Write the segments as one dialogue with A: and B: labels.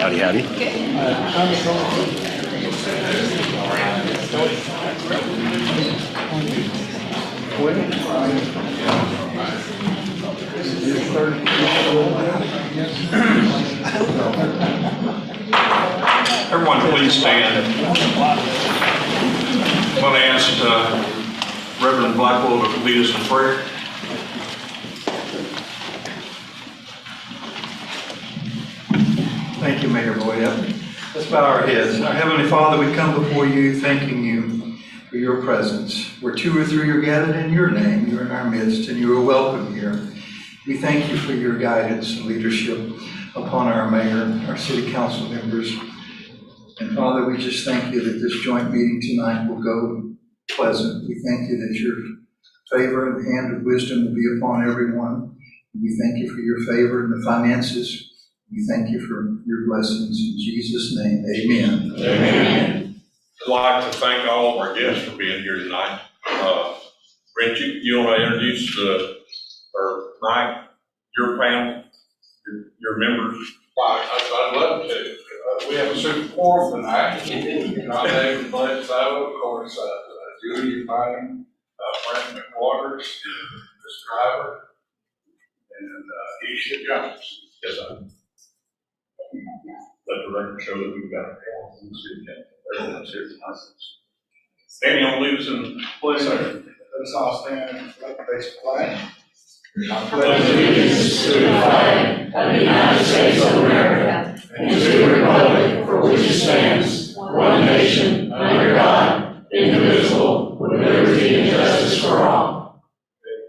A: Howdy, howdy.
B: Everyone, please stand. I'm going to ask Reverend Blackwell to lead us in prayer.
C: Thank you, Mayor Boyd. Let's bow our heads. Our Heavenly Father, we come before you thanking you for your presence. Where two or three are gathered in your name, you're in our midst, and you are welcome here. We thank you for your guidance and leadership upon our mayor, our city council members. And Father, we just thank you that this joint meeting tonight will go pleasant. We thank you that your favor and the hand of wisdom will be upon everyone. We thank you for your favor in the finances. We thank you for your blessings in Jesus' name. Amen.
B: Amen. I'd like to thank all of our guests for being here tonight. Brent, you want to introduce or Mike, your panel, your members?
D: I'd love to. We have a super quorum tonight. I'm David Bledsoe, of course, Judy Fine, Frank McWaters, Chris Driver, and Isha Jones.
B: Yes, sir. Let the record show that we've got a quorum in the city council. Everyone's here tonight. Danny, I'll lead us in
D: Please, sir. Let's all stand and face the flag.
E: I pledge allegiance to the flag of the United States of America and to the republic for which it stands, one nation, under God, indivisible, with liberty and justice for all.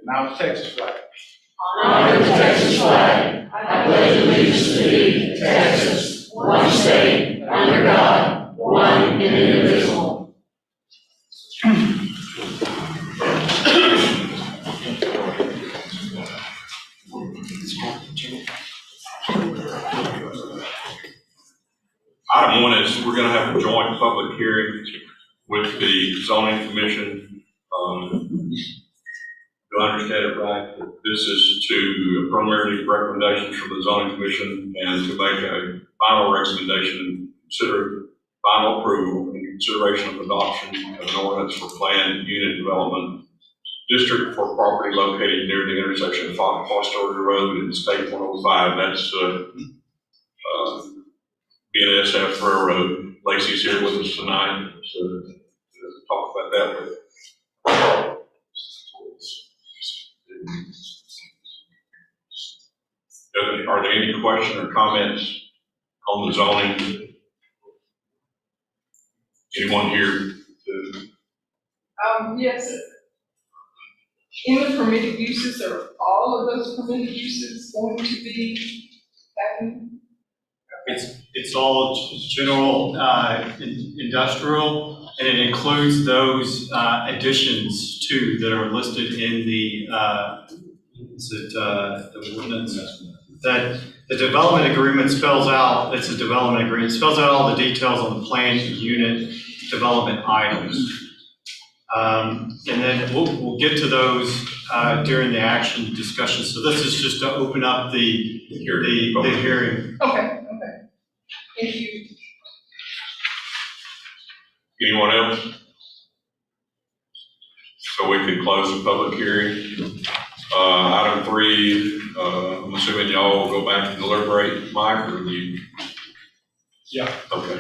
D: Now the Texas flag.
E: Honor the Texas flag. I pledge allegiance to thee, Texas, one state, under God, one and indivisible.
B: Item 1 is we're going to have a joint public hearing with the zoning commission. Do I understand it right? This is to preliminary recommendations from the zoning commission and to make a final recommendation and consider final approval in consideration of adoption of an ordinance for planned unit development district for property located near the intersection of Fostoria Road and State 105. That's BNSF Railroad. Lacey's here with us tonight to talk about that with. Are there any questions or comments on the zoning? Anyone here?
F: Yes. In the permitted uses, are all of those permitted uses going to be happening?
G: It's all general industrial, and it includes those additions too that are listed in the ordinance. That the development agreement spells out. It's a development agreement. It spells out all the details on the planned unit development items, and then we'll get to those during the action discussion. So this is just to open up the hearing.
F: Okay. Thank you.
B: Anyone else? So we can close the public hearing. Item 3, I'm assuming y'all will go back and deliberate, Mike, or you?
D: Yeah.
B: Okay.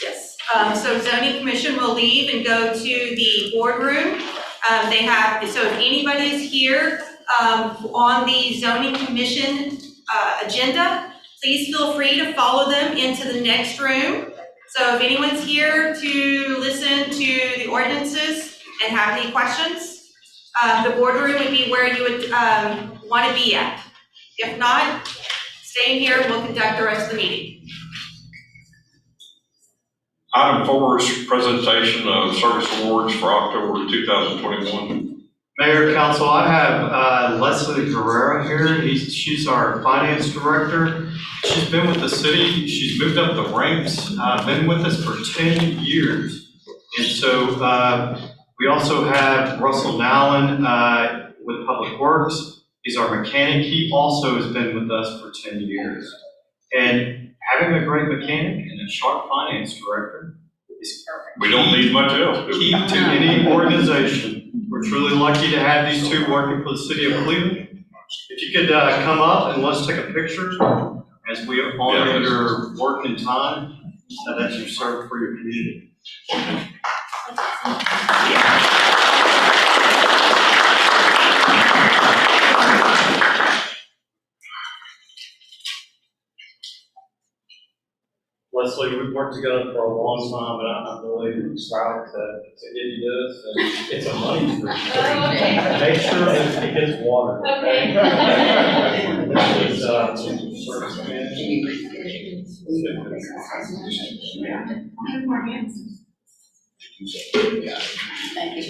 H: Yes. So zoning commission will leave and go to the boardroom. So if anybody is here on the zoning commission agenda, please feel free to follow them into the next room. So if anyone's here to listen to the ordinances and have any questions, the boardroom would be where you would want to be at. If not, stay in here and we'll conduct the rest of the meeting.
B: Item 4 is presentation of service awards for October 2021.
G: Mayor, Council, I have Leslie Guerrero here. She's our finance director. She's been with the city. She's moved up the ranks, been with us for 10 years. And so we also have Russell Nallen with Public Works. He's our mechanic. He also has been with us for 10 years. And having a great mechanic and a sharp finance director is
B: We don't need much else, do
G: key
B: we?
G: to any organization. We're truly lucky to have these two working for the city of Cleveland. If you could come up and let's take a picture as we honor your work and time that you serve for your community. Leslie, we've worked together for a long time, and I'm really proud to give you this. And it's a money tree.
E: Okay.
G: Make sure that it gets water.
E: Okay.
G: This is service
E: Thank you.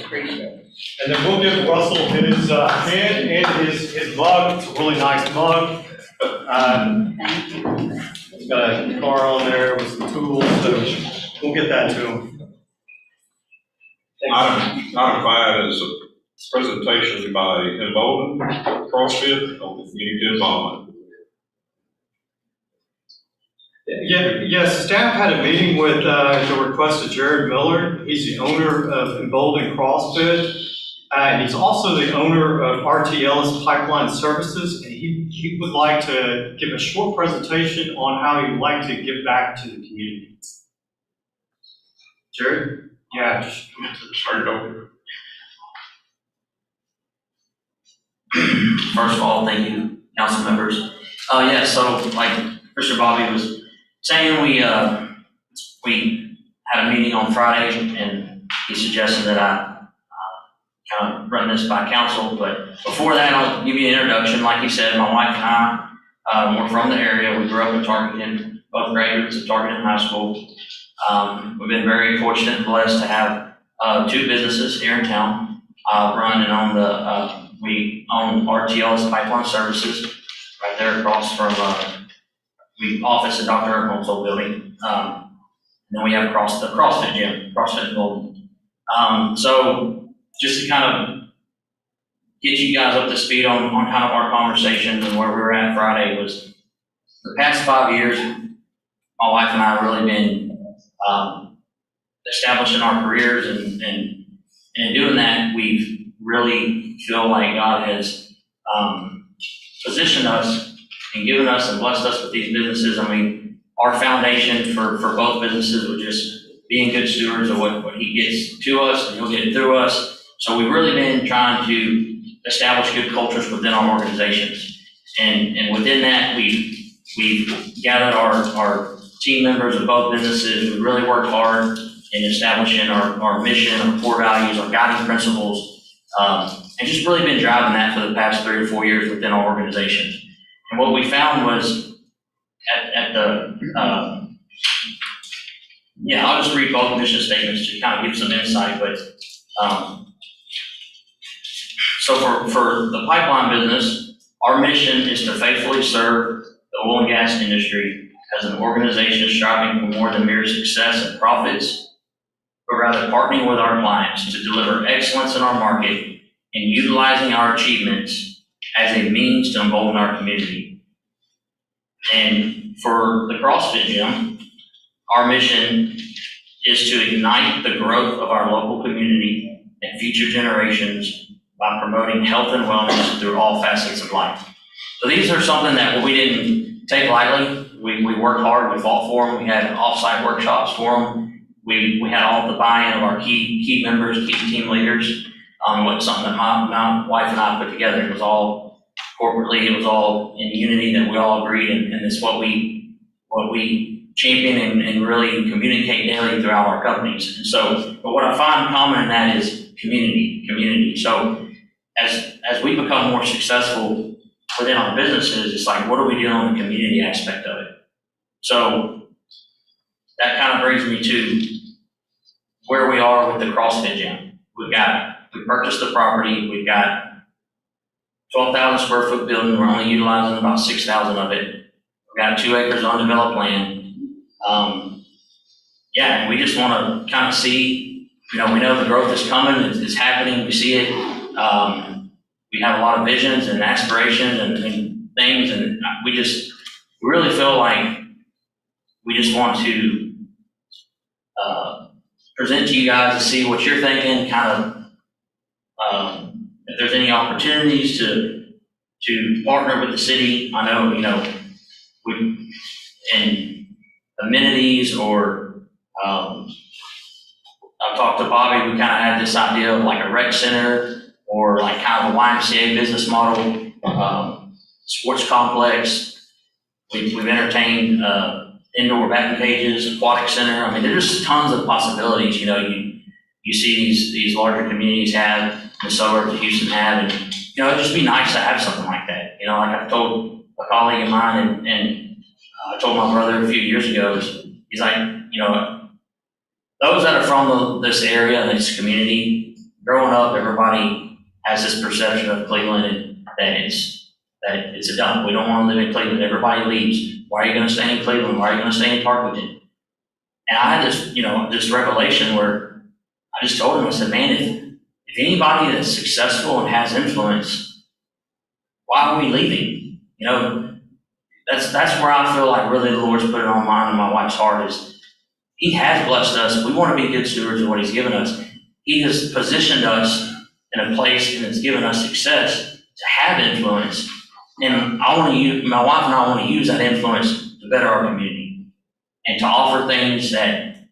E: Appreciate it.
G: And then we'll give Russell his pen and his mug. It's a really nice mug.
E: Thank you.
G: It's got a car on there with some tools, so we'll get that to him.
B: Item 5 is a presentation by Embolden CrossFit on the community involvement.
G: Yeah, yes, staff had a meeting with, the request of Jared Miller. He's the owner of Embolden CrossFit. And he's also the owner of RT Ellis Pipeline Services. And he would like to give a short presentation on how he'd like to give back to the community. Jared? Yeah, just
B: Turn it over.
A: First of all, thank you, council members. So like Mr. Bobby was saying, we had a meeting on Friday, and he suggested that I kind of run this by council. But before that, I'll give you an introduction. Like he said, my wife and I, we're from the area. We grew up in Tarkington, both graduates of Tarkington High School. We've been very fortunate and blessed to have 2 businesses here in town. Run and own we own RT Ellis Pipeline Services right there across from the office in Dr. Erholm's old building. And then we have across the CrossFit gym, CrossFit Golden. So just to kind of get you guys up to speed on kind of our conversations and where we were at Friday was the past 5 years, my wife and I have really been establishing our careers, and in doing that, we've really feel like God has positioned us and given us and blessed us with these businesses. I mean, our foundation for both businesses was just being good stewards of what He gets to us and He'll get through us. So we've really been trying to establish good cultures within our organizations. And within that, we've gathered our team members of both businesses. We really worked hard in establishing our mission, our core values, our guiding principles, and just really been driving that for the past 3 or 4 years within our organizations. And what we found was I'll just read both mission statements to kind of give some insight, but so for the pipeline business, our mission is to faithfully serve the oil and gas industry as an organization striving for more than mere success and profits, but rather partnering with our clients to deliver excellence in our market and utilizing our achievements as a means to embolden our community. And for the CrossFit gym, our mission is to ignite the growth of our local community and future generations by promoting health and wellness through all facets of life. So these are something that we didn't take lightly. We worked hard, we fought for them, we had off-site workshops for them. We had all the buy-in of our key members, key team leaders. What something that my wife and I put together. It was all corporately, it was all in unity that we all agreed, and it's what we champion and really communicate daily throughout our companies. And so, but what I find common in that is community. So as we become more successful within our businesses, it's like, what are we doing on the community aspect of it? So that kind of brings me to where we are with the CrossFit gym. We purchased the property, we've got 12,000 square foot building, we're only utilizing about 6,000 of it. We've got 2 acres of undeveloped land. And we just want to kind of see, we know the growth is coming, it's happening, we see it. We have a lot of visions and aspirations and things, and we really feel like we just want to present to you guys to see what you're thinking, kind of if there's any opportunities to partner with the city. I know, we, in amenities or, I've talked to Bobby, we kind of had this idea of like a rec center or like kind of a YMCA business model, sports complex. We've entertained, indoor batting cages, aquatic center. I mean, there's tons of possibilities. You see these larger communities have, the suburbs of Houston have, and it'd just be nice to have something like that. Like I've told a colleague of mine, and I told my brother a few years ago, he's like, those that are from this area, this community, growing up, everybody has this perception of Cleveland that it's a dump. We don't want to live in Cleveland. Everybody leaves. Why are you going to stay in Cleveland? Why are you going to stay in Tarkington? And I had this revelation where I just told him, I said, man, if anybody that's successful and has influence, why are we leaving? That's where I feel like really the Lord's put it on mine and my wife's heart is He has blessed us. We want to be good stewards of what He's given us. He has positioned us in a place and has given us success to have influence. And my wife and I want to use that influence to better our community and to offer things that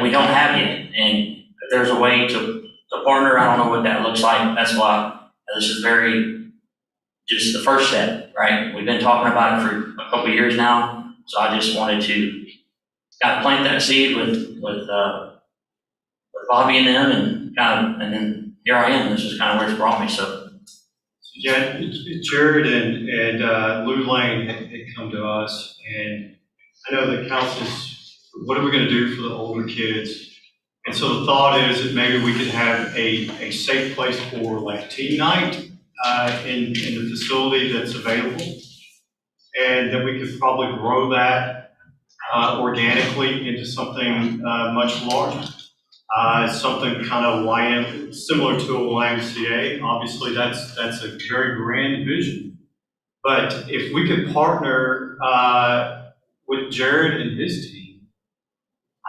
A: we don't have yet. And if there's a way to partner, I don't know what that looks like. That's why this is just the first step, right? We've been talking about it for a couple of years now. So I just wanted to kind of plant that seed with Bobby and them, and then here I am. This is kind of where it's brought me. So.
G: Yeah, Jared and Lou Lane had come to us, and I know the council's, what are we going to do for the older kids? And so the thought is that maybe we could have a safe place for like teen night in the facility that's available, and that we could probably grow that organically into something much larger. Something kind of similar to a YMCA. Obviously, that's a very grand vision. But if we could partner with Jared and his team,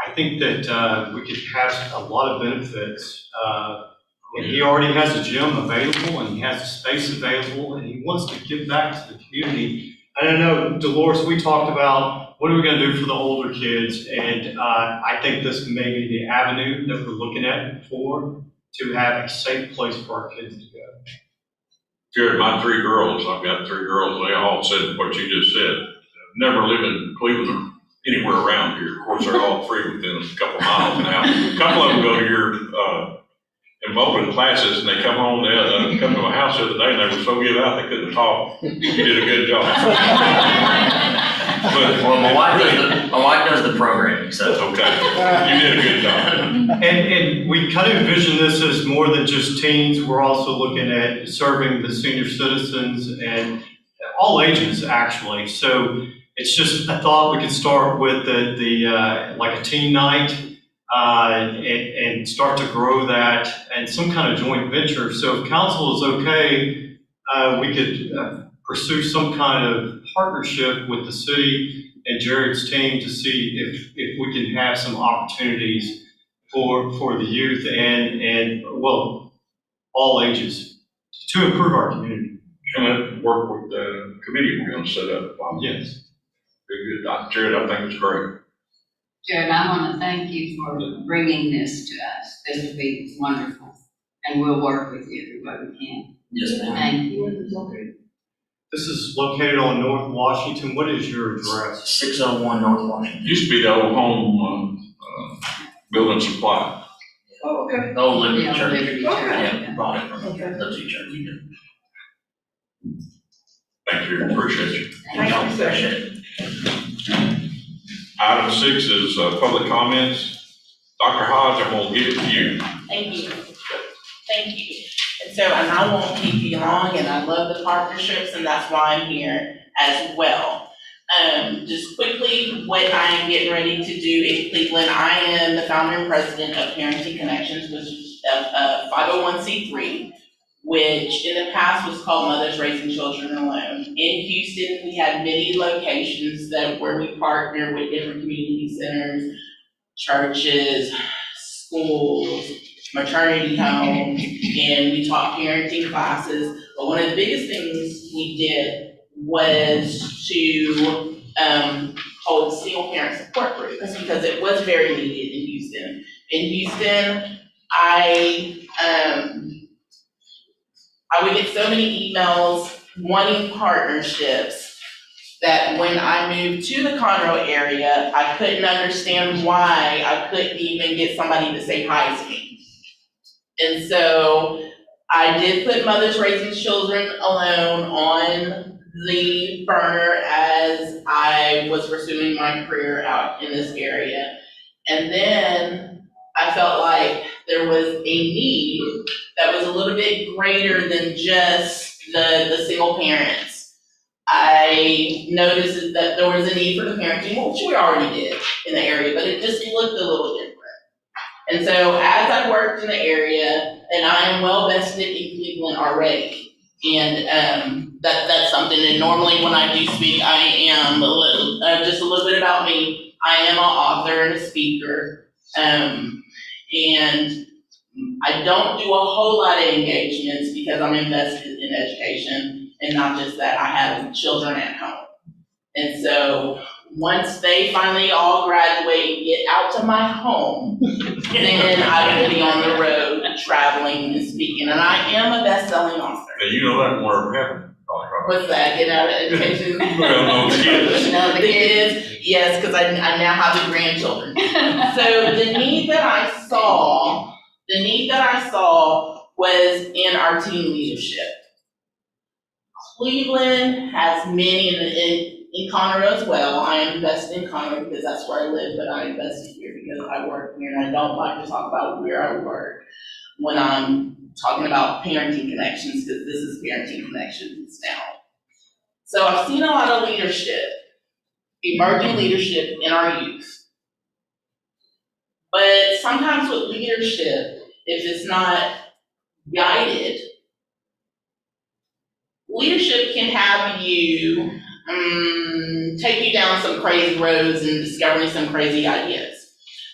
G: I think that we could have a lot of benefits. And he already has a gym available, and he has a space available, and he wants to give back to the community. And I know, Dolores, we talked about what are we going to do for the older kids, and I think this may be the avenue that we're looking at to have a safe place for our kids to go.
B: Jared, my 3 girls, I've got 3 girls, they all said what you just said. Never live in Cleveland or anywhere around here. Of course, they're all 3 within a couple miles now. A couple of them go to your enrollment classes, and they come home, they come to my house the other day, and they were so give out they couldn't talk. You did a good job.
A: Well, my wife does the programming, so.
B: Okay, you did a good job.
G: And we kind of envision this as more than just teens. We're also looking at serving the senior citizens and all ages, actually. So it's just, I thought we could start with the like a teen night and start to grow that and some kind of joint venture. So if council is okay, we could pursue some kind of partnership with the city and Jared's team to see if we can have some opportunities for the youth and all ages to improve our community.
B: And work with the committee we're going to set up.
G: Yes.
B: Good. Jared, I think it's great.
E: Jared, I want to thank you for bringing this to us. This will be wonderful, and we'll work with you every way we can.
A: Yes, ma'am.
E: Thank you.
G: This is located on North Washington. What is your address?
A: 601 North Washington.
B: Used to be the old home building supply.
F: Oh, okay.
A: The old Liberty
E: Yeah,
A: Church.
E: Liberty
F: Okay.
E: Church.
A: Yeah, brought it from
F: Okay.
A: Liberty Church. We did.
B: Thank you, appreciate you.
F: Thank you, sir.
A: Appreciate it.
B: Item 6 is public comments. Dr. Hodge, I'm going to give it to you.
I: Thank you. Thank you. And I won't keep you long, and I love the partnerships, and that's why I'm here as well. Just quickly, what I am getting ready to do in Cleveland, I am the founder and president of Parenting Connections, which is a 501c3. which in the past was called Mothers Raising Children Alone. In Houston, we had many locations where we partner with different community centers, churches, schools, maternity homes, and we taught parenting classes. But one of the biggest things we did was to hold single parent support groups because it was very needed in Houston. In Houston, I would get so many emails wanting partnerships that when I moved to the Conroe area, I couldn't understand why I couldn't even get somebody to say hi to me. And so I did put Mothers Raising Children Alone on the burner as I was pursuing my career out in this area. And then I felt like there was a need that was a little bit greater than just the single parents. I noticed that there was a need for the parenting, which we already did in the area, but it just looked a little different. And so as I worked in the area, and I am well vested in Cleveland already, and that's something, and normally when I do speak, I am just a little bit about me. I am an author and a speaker, and I don't do a whole lot of engagements because I'm invested in education, and not just that, I have children at home. And so once they finally all graduate and get out to my home, then I will be on the road traveling and speaking. And I am a best-selling author.
B: Now, you know that won't ever happen.
I: What's that? Get out of education?
B: Well, no, the kids.
I: No, the kids, yes, because I now have the grandchildren. So the need that I saw was in our teen leadership. Cleveland has many, in Conroe as well. I am invested in Conroe because that's where I live, but I invested here because I work here, and I don't like to talk about where I work when I'm talking about parenting connections, because this is parenting connections now. So I've seen a lot of leadership, emerging leadership in our youth. But sometimes with leadership, if it's not guided, leadership can have you take you down some crazy roads and discovering some crazy ideas.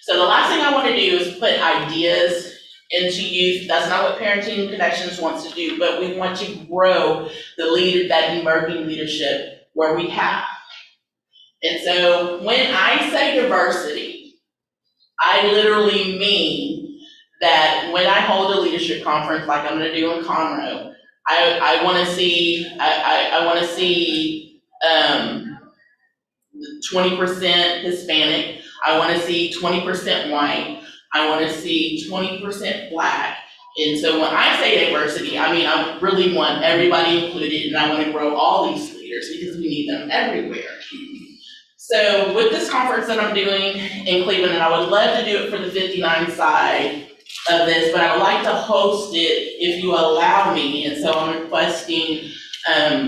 I: So the last thing I want to do is put ideas into youth. That's not what Parenting Connections wants to do, but we want to grow that emerging leadership where we have. And so when I say diversity, I literally mean that when I hold a leadership conference like I'm going to do in Conroe, I want to see 20% Hispanic. I want to see 20% white. I want to see 20% Black. And so when I say diversity, I mean I really want everybody included, and I want to grow all these leaders because we need them everywhere. So with this conference that I'm doing in Cleveland, and I would love to do it for the 59 side of this, but I would like to host it if you allow me. And so I'm requesting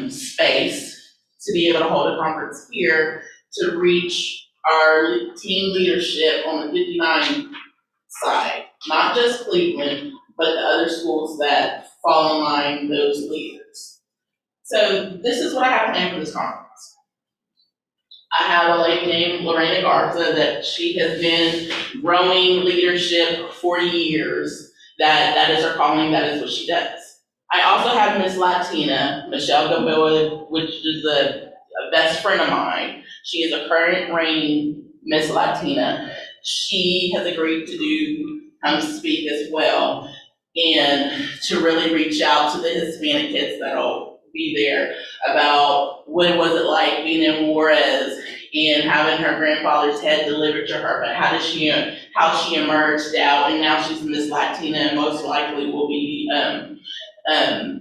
I: space to be able to hold a conference here to reach our teen leadership on the 59 side, not just Cleveland, but the other schools that fall in line those leaders. So this is what I have planned for this conference. I have a lady named Lorena Garza that she has been growing leadership for years. That is her calling, that is what she does. I also have Miss Latina, Michelle Gamboa, which is a best friend of mine. She is a current reigning Miss Latina. She has agreed to speak as well, and to really reach out to the Hispanic kids that'll be there about what was it like being in Juarez and having her grandfather's head delivered to her, but how she emerged out, and now she's Miss Latina, and most likely will be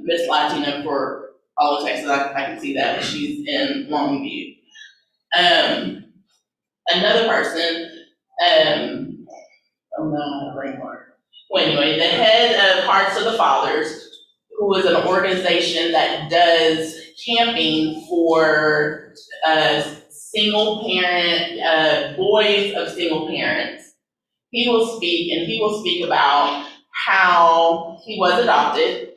I: Miss Latina for all of Texas. I can see that. She's in Longview. Another person, oh no, I have a brain fart. Well, anyway, the head of Hearts of the Fathers, who is an organization that does camping for single parent, boys of single parents. He will speak, and he will speak about how he was adopted,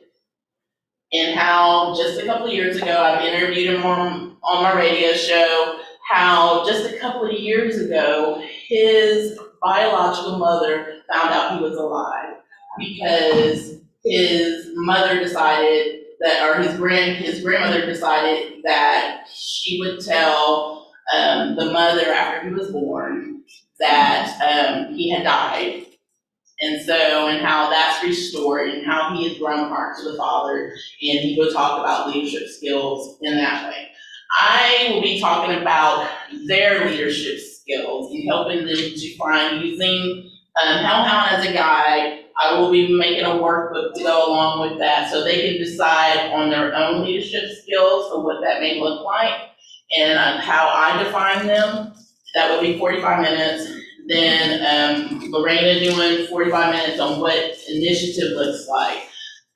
I: and how just a couple of years ago, I've interviewed him on my radio show, how just a couple of years ago, his biological mother found out he was alive because his mother decided that, or his grandmother decided that she would tell the mother after he was born that he had died. And so, and how that's restored, and how he has grown apart to the father, and he will talk about leadership skills in that way. I will be talking about their leadership skills and helping them to find, using Hellhound as a guide. I will be making a workbook to go along with that, so they can decide on their own leadership skills for what that may look like, and how I define them. That would be 45 minutes. Then Lorena doing 45 minutes on what initiative looks like.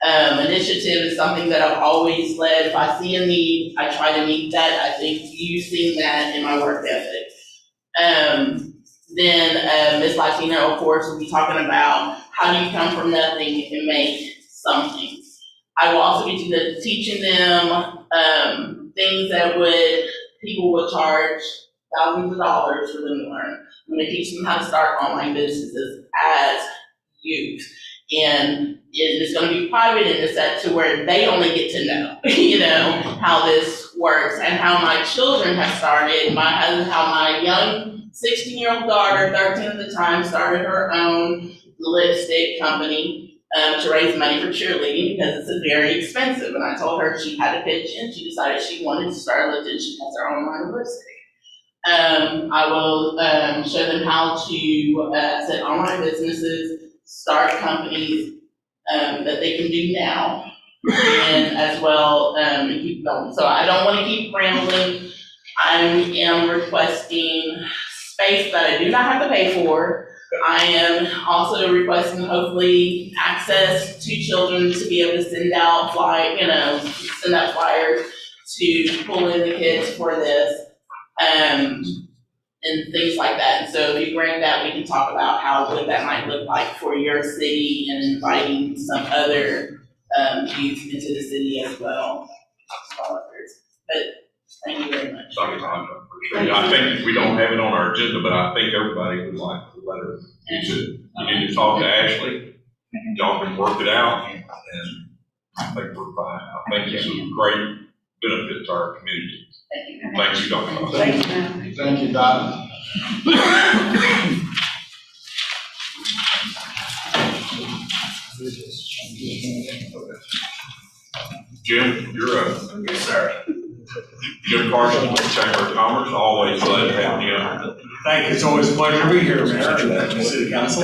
I: Initiative is something that I've always led. If I see a need, I try to meet that. I think you've seen that in my work ethic. Then Ms. Latino, of course, will be talking about how do you come from nothing and make something. I will also be teaching them things that people would charge thousands of dollars for them to learn. I'm going to teach them how to start online businesses as youth. And it's going to be private in the set to where they only get to know, how this works, and how my children have started. How my young 16-year-old daughter, 13 at the time, started her own lipstick company to raise money for cheerleading because it's very expensive. And I told her she had a pitch and she decided she wanted to start a lipstick. She has her own line of lipstick. I will show them how to set online businesses, start companies that they can do now, and as well keep going. So I don't want to keep rambling. I am requesting space that I do not have to pay for. I am also requesting hopefully access to children to be able to send out flyers to pull in the kids for this. And things like that. And so if you bring that, we can talk about what that might look like for your city and inviting some other youth into the city as well. But thank you very much.
B: Sorry, Rhonda, appreciate it. I think we don't have it on our agenda, but I think everybody would like the letter. You need to talk to Ashley. Y'all can work it out, and I think we're fine. I think it's a great benefit to our community.
I: Thank you.
B: Thank you, Dr. Fox.
D: Thank you, Don.
B: Jim, you're up.
J: Yes, sir.
B: Jim Carson, Chamber of Commerce, always glad to have you.
J: Thank you. It's always a pleasure to be here, Mayor, and City Council.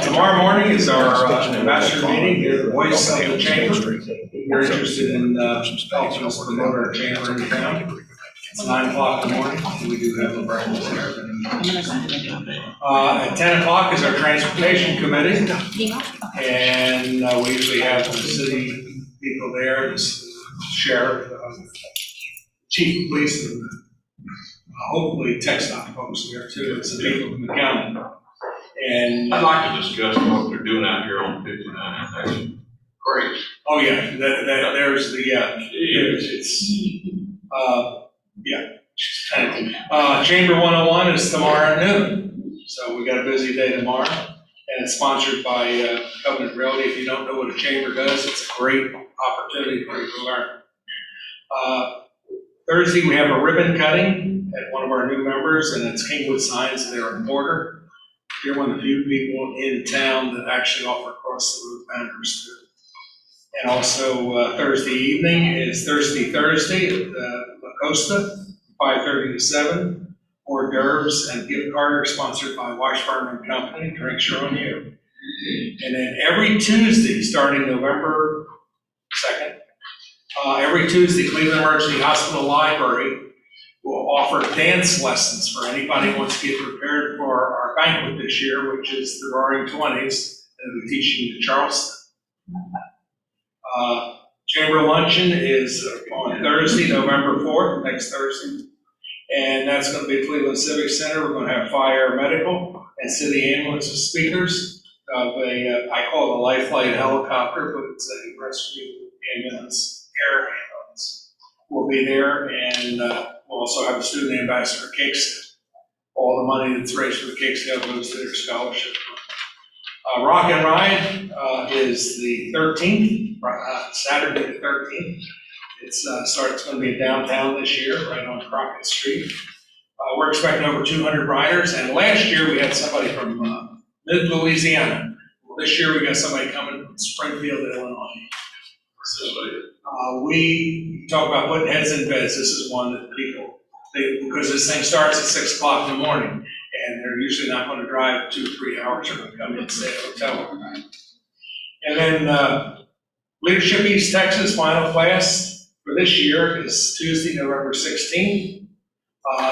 J: Tomorrow morning is our ambassador meeting here at the Voice of the Chamber. We're interested in helping us promote our chamber in town. It's 9 o'clock in the morning. We do have a breakfast there. At 10 o'clock is our transportation committee. And we usually have the city people there, the sheriff, chief of police, and hopefully TxDOT folks there too, and some people from the county. And
B: I'd like to discuss what they're doing out here on 59. That's great.
J: oh yeah, there's the Chamber 101 is tomorrow at noon. So we got a busy day tomorrow, and it's sponsored by Covenant Realty. If you don't know what a chamber does, it's a great opportunity for you to learn. Thursday, we have a ribbon cutting at one of our new members, and it's Kingwood Signs. They're in Porter. They're one of the few people in town that actually offer across the roof banners too. And also Thursday evening is Thursday at La Costa, 5:30 to 7. Hors d'oeuvres and gift card sponsored by Washburn and Company. Drinks are on you. And then every Tuesday, starting November 2nd, every Tuesday, Cleveland Emergency Hospital Library will offer dance lessons for anybody who wants to get prepared for our banquet this year, which is the Roaring 20s, and we're teaching to Charleston. Chamber Luncheon is on Thursday, November 4th, next Thursday. And that's going to be at Cleveland Civic Center. We're going to have fire, medical, and city ambulance as speakers. I call it a life flight helicopter, but it's a rescue ambulance will be there, and we'll also have a student ambassador cake sale. All the money that's raised for the cake sale goes to their scholarship. Rock and Ride is the 13th, Saturday the 13th. It's going to be downtown this year, right on Crockett Street. We're expecting over 200 riders, and last year we had somebody from mid-Louisiana. Well, this year we got somebody coming from Springfield, Illinois. So we talk about putting heads in beds. This is one that people, because this thing starts at 6 o'clock in the morning, and they're usually not going to drive 2 or 3 hours. They're going to come in and stay at a hotel overnight. And then Leadership East Texas final class for this year is Tuesday, November 16th.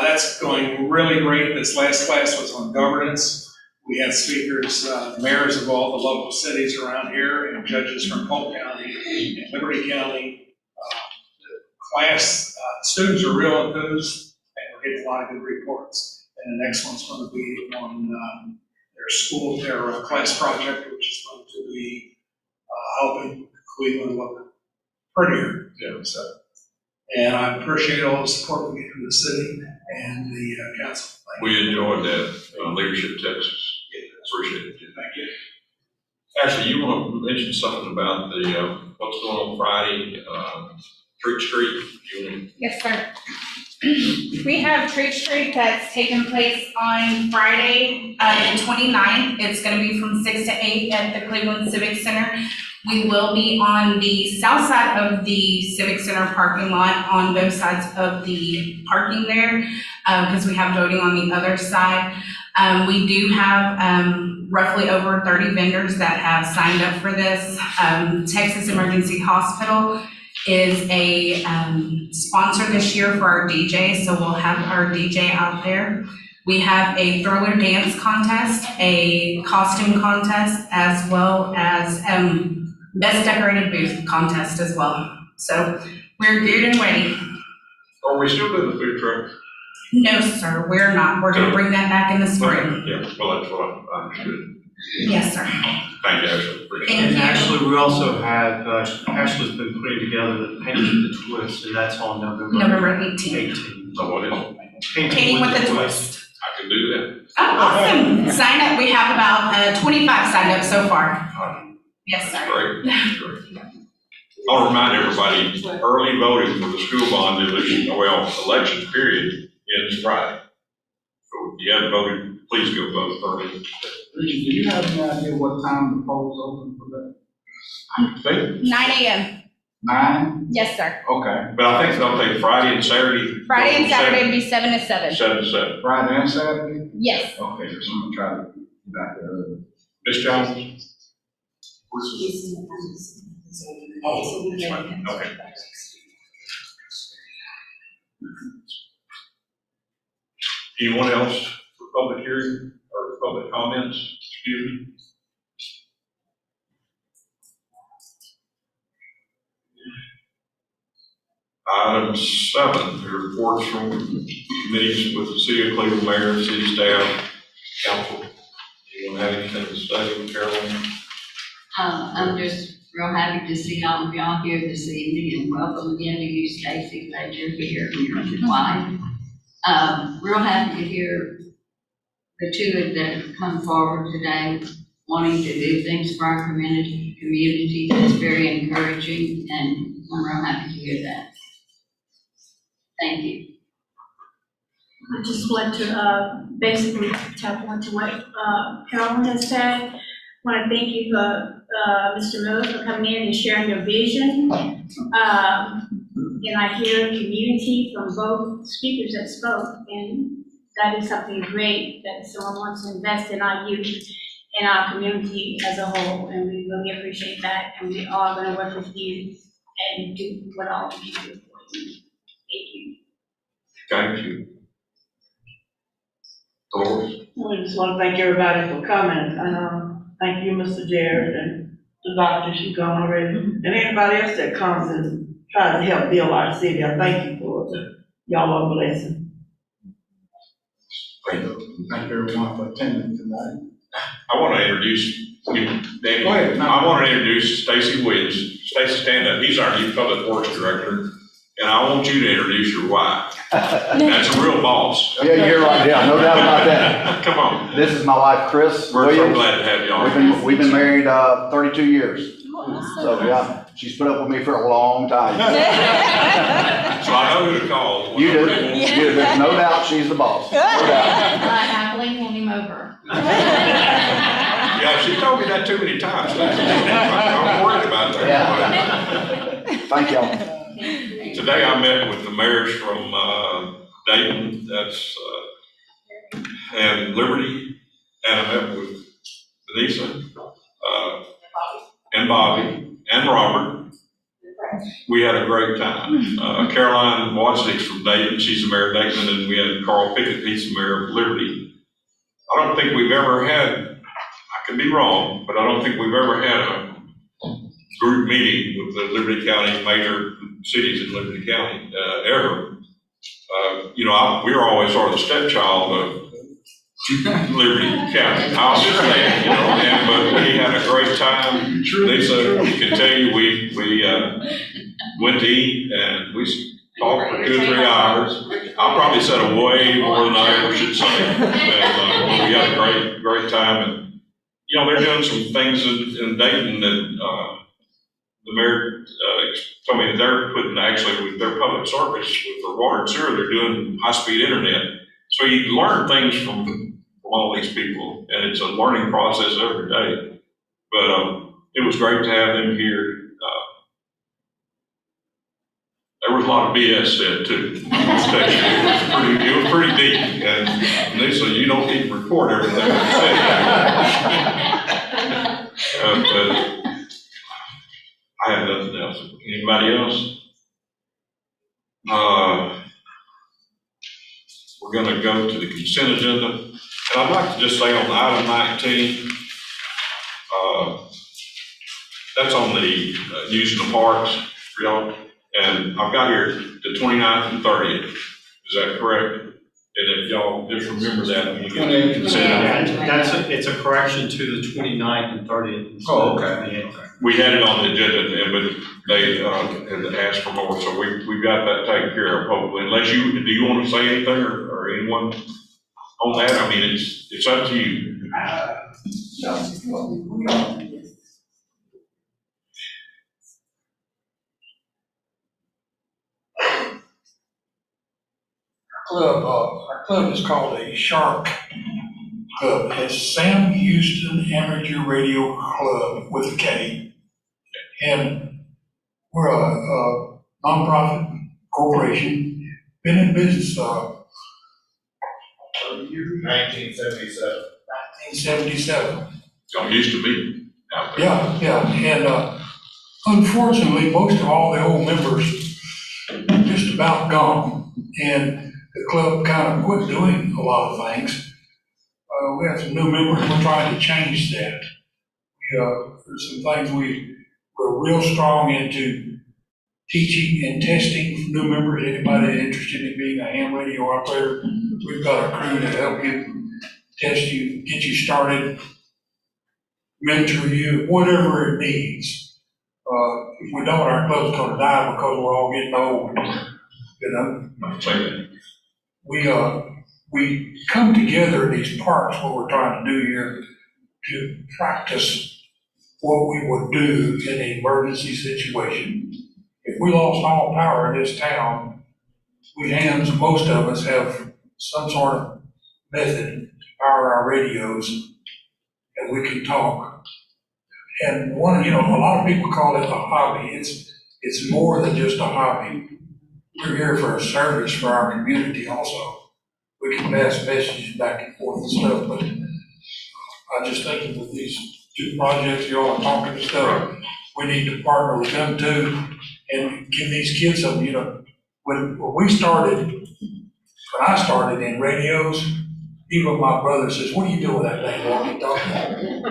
J: That's going really great. This last class was on governance. We had speakers, mayors of all the local cities around here, and judges from Polk County and Liberty County. Students are real enthused, and we're getting a lot of good reports. And the next one's going to be on their class project, which is going to be helping Cleveland look prettier. So, and I appreciate all the support we get from the city and the council.
B: We enjoyed that, Leadership Texas. Appreciate it. Thank you. Ashley, you want to mention something about the what's going on Friday, Treat Street?
K: Yes, sir. We have Treat Street that's taking place on Friday, the 29th. It's going to be from 6 to 8 at the Cleveland Civic Center. We will be on the south side of the Civic Center parking lot on both sides of the parking there, because we have voting on the other side. We do have roughly over 30 vendors that have signed up for this. Texas Emergency Hospital is a sponsor this year for our DJ, so we'll have our DJ out there. We have a thriller dance contest, a costume contest, as well as best decorated booth contest as well. So we're geared and ready.
B: Are we still doing the food truck?
K: No, sir, we're not. We're gonna bring that back in the spring.
B: Yeah, well, that's what I understood.
K: Yes, sir.
B: Thank you, Ashley. Appreciate it.
K: Thank
G: And
K: you.
G: actually, we also have, Ashley's been putting together the Painting with the Twist, and that's on
K: November 18th.
G: 18th.
B: So what is it?
K: Painting with the Twist.
B: I can do that.
K: Oh, awesome. Sign up. We have about 25 signed up so far. Yes, sir.
B: Great, great. I want to remind everybody, early voting for the school bond election period ends Friday. So if you haven't voted, please go vote early.
L: Richard, do you have any idea what time the polls open for that?
B: I think,
K: 9 a.m.
L: 9?
K: Yes, sir.
L: Okay.
B: but I think they'll take Friday and Saturday.
K: Friday and Saturday would be 7 to 7.
B: 7 to 7.
L: Friday and Saturday?
K: Yes.
L: Okay, so I'm gonna try to get out there early.
B: Ms. Jones? Oh, that's right. Okay. Anyone else for public hearing or public comments? Excuse me. Item 7, the reports from meetings with the City of Cleveland Mayor, city staff, council. Anyone have anything to say, Carolyn?
E: I'm just real happy to see all of y'all here this evening, and welcome again to you, Stacy, glad you're here, and your wife. Real happy to hear the two that have come forward today, wanting to do things for our community. That's very encouraging, and I'm real happy to hear that. Thank you.
M: I just want to basically tap onto what Carolyn has said. I want to thank you, Mr. Miller, for coming in and sharing your vision. And I hear community from both speakers that spoke, and that is something great that someone wants to invest in our youth and our community as a whole, and we really appreciate that. And we are going to work with you and do what all we can do for you. Thank you.
B: Thank you. Dolores?
N: I just want to thank everybody for coming. Thank you, Mr. Jared, and the doctor, she's gone already. And anybody else that comes and tries to help build our city, I thank you for it. Y'all are a blessing.
B: Thank you.
L: Thank everyone for attending tonight.
B: I want to introduce you, Danny.
L: Go ahead.
B: I want to introduce Stacy Williams. Stacy, stand up. He's our new public works director. and I want you to introduce your wife. That's a real boss.
O: Yeah, you're right, yeah, no doubt about that.
B: Come on.
O: This is my wife, Chris
B: We're so
O: Williams.
B: glad to have you on.
O: We've been married 32 years. So, yeah, she's put up with me for a long time.
B: So I know who to call.
O: You do, there's no doubt she's the boss, no doubt.
M: I happily hand him over.
B: Yeah, she told me that too many times. I'm worried about that.
O: Yeah. Thank y'all.
B: Today I met with the mayors from Dayton, and Liberty, and I met with Vanessa, and Bobby, and Robert. We had a great time. Caroline Wozniak's from Dayton, she's the mayor of Dayton, and we had Carl Pickett, he's the mayor of Liberty. I don't think we've ever had, I could be wrong, but I don't think we've ever had a group meeting with the Liberty County, major cities in Liberty County, ever. We were always sort of the stepchild of Liberty County. I understand, but we had a great time. Lisa can tell you, we went to eat and we talked for 2 or 3 hours. I probably said way more than I ever should say. And we had a great time. And, they're doing some things in Dayton that the mayor told me that they're putting actually with their public service, with their water and sewer, they're doing high-speed internet. So you learn things from all these people, and it's a learning process every day. But it was great to have them here. There was a lot of BS said too. It was pretty deep, and Lisa, you don't need to report everything you said. I have nothing else. Anybody else? We're going to go to the consent agenda. And I'd like to just say on item 19, that's on the using the parks, y'all. And I've got here the 29th and 30th. Is that correct? And if y'all just remember that when you get the consent agenda.
G: It's a correction to the 29th and 30th.
B: Oh, okay. We had it on the agenda, but they had asked for more, so we've got that taken care of, hopefully. Unless do you want to say anything or anyone on that? I mean, it's up to you.
L: Our club is called a Shark Club. It's Sam Houston Amateur Radio Club with a K. And we're a nonprofit corporation, been in business
D: 1977.
L: 1977.
B: Y'all used to be out there.
L: Yeah, and unfortunately, most of all the old members just about gone. And the club kind of quit doing a lot of things. We have some new members, we're trying to change that. There's some things we're real strong into teaching and testing for new members. Anybody interested in being a ham radio operator, we've got a crew to help you, test you, get you started, mentor you, whatever it needs. If we don't, our club's gonna die because we're all getting old, We come together in these parks, what we're trying to do here, to practice what we would do in an emergency situation. If we lost all power in this town, most of us have some sort of method to power our radios, and we can talk. And a lot of people call it a hobby. It's more than just a hobby. We're here for a service for our community also. We can pass messages back and forth and stuff, but I just think with these 2 projects you all are talking and stuff, we need to partner with them too and give these kids something. When I started in radios, even my brother says, "What are you doing with that thing, walkie-talkie?"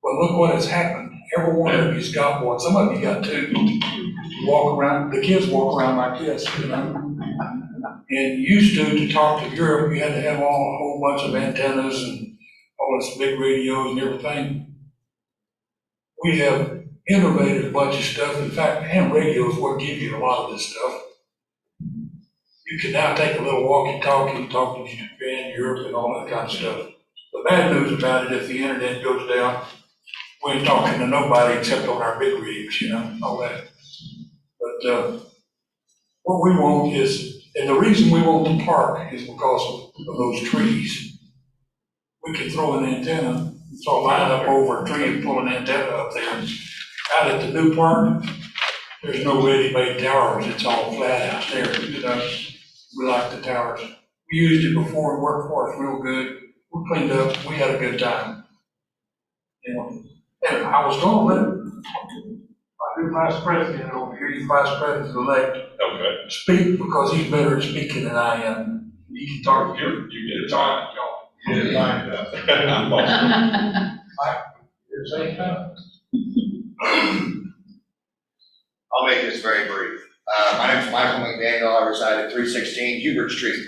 L: Well, look what has happened. Every one of you's got one. Some of you got 2. Walk around, the kids walk around like this, And used to talk to Europe, you had to have a whole bunch of antennas and all this big radios and everything. We have innovated a bunch of stuff. In fact, ham radio is what give you a lot of this stuff. You can now take a little walkie-talkie, talk to Japan, Europe, and all that kind of stuff. The bad news about it, if the internet goes down, we ain't talking to nobody except on our big rigs, all that. But what we want is, and the reason we want the park is because of those trees. We can throw an antenna, throw a line up over a tree and pull an antenna up there. Out at the new park, there's no ready-made towers, it's all flat out there, We like the towers. We used it before, it worked for us real good. We cleaned up, we had a good time. And I was gonna let my new vice president over here, he's vice president-elect,
B: Okay.
L: speak because he's better at speaking than I am. He can talk.
B: You get it fine.
L: You get it fine.
B: I'm awesome.
L: Is that
P: I'll make this very brief. My name's Michael McDaniel. I reside at 316 Hubert Street,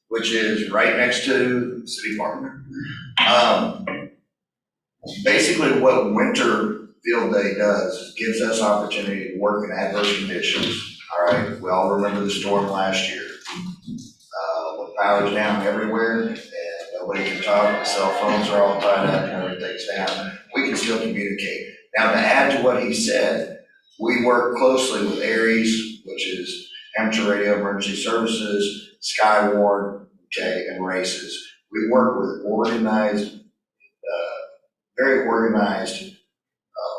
P: which is right next to City Park. Basically what Winter Field Day does is gives us opportunity to work in adverse conditions. All right, we all remember the storm last year. When power's down everywhere and nobody can talk, the cell phones are all tied up and everything's down, we can still communicate. Now, to add to what he said, we work closely with ARES, which is Amateur Radio Emergency Services, Skywarn, okay, and RACES. We work with organized, very organized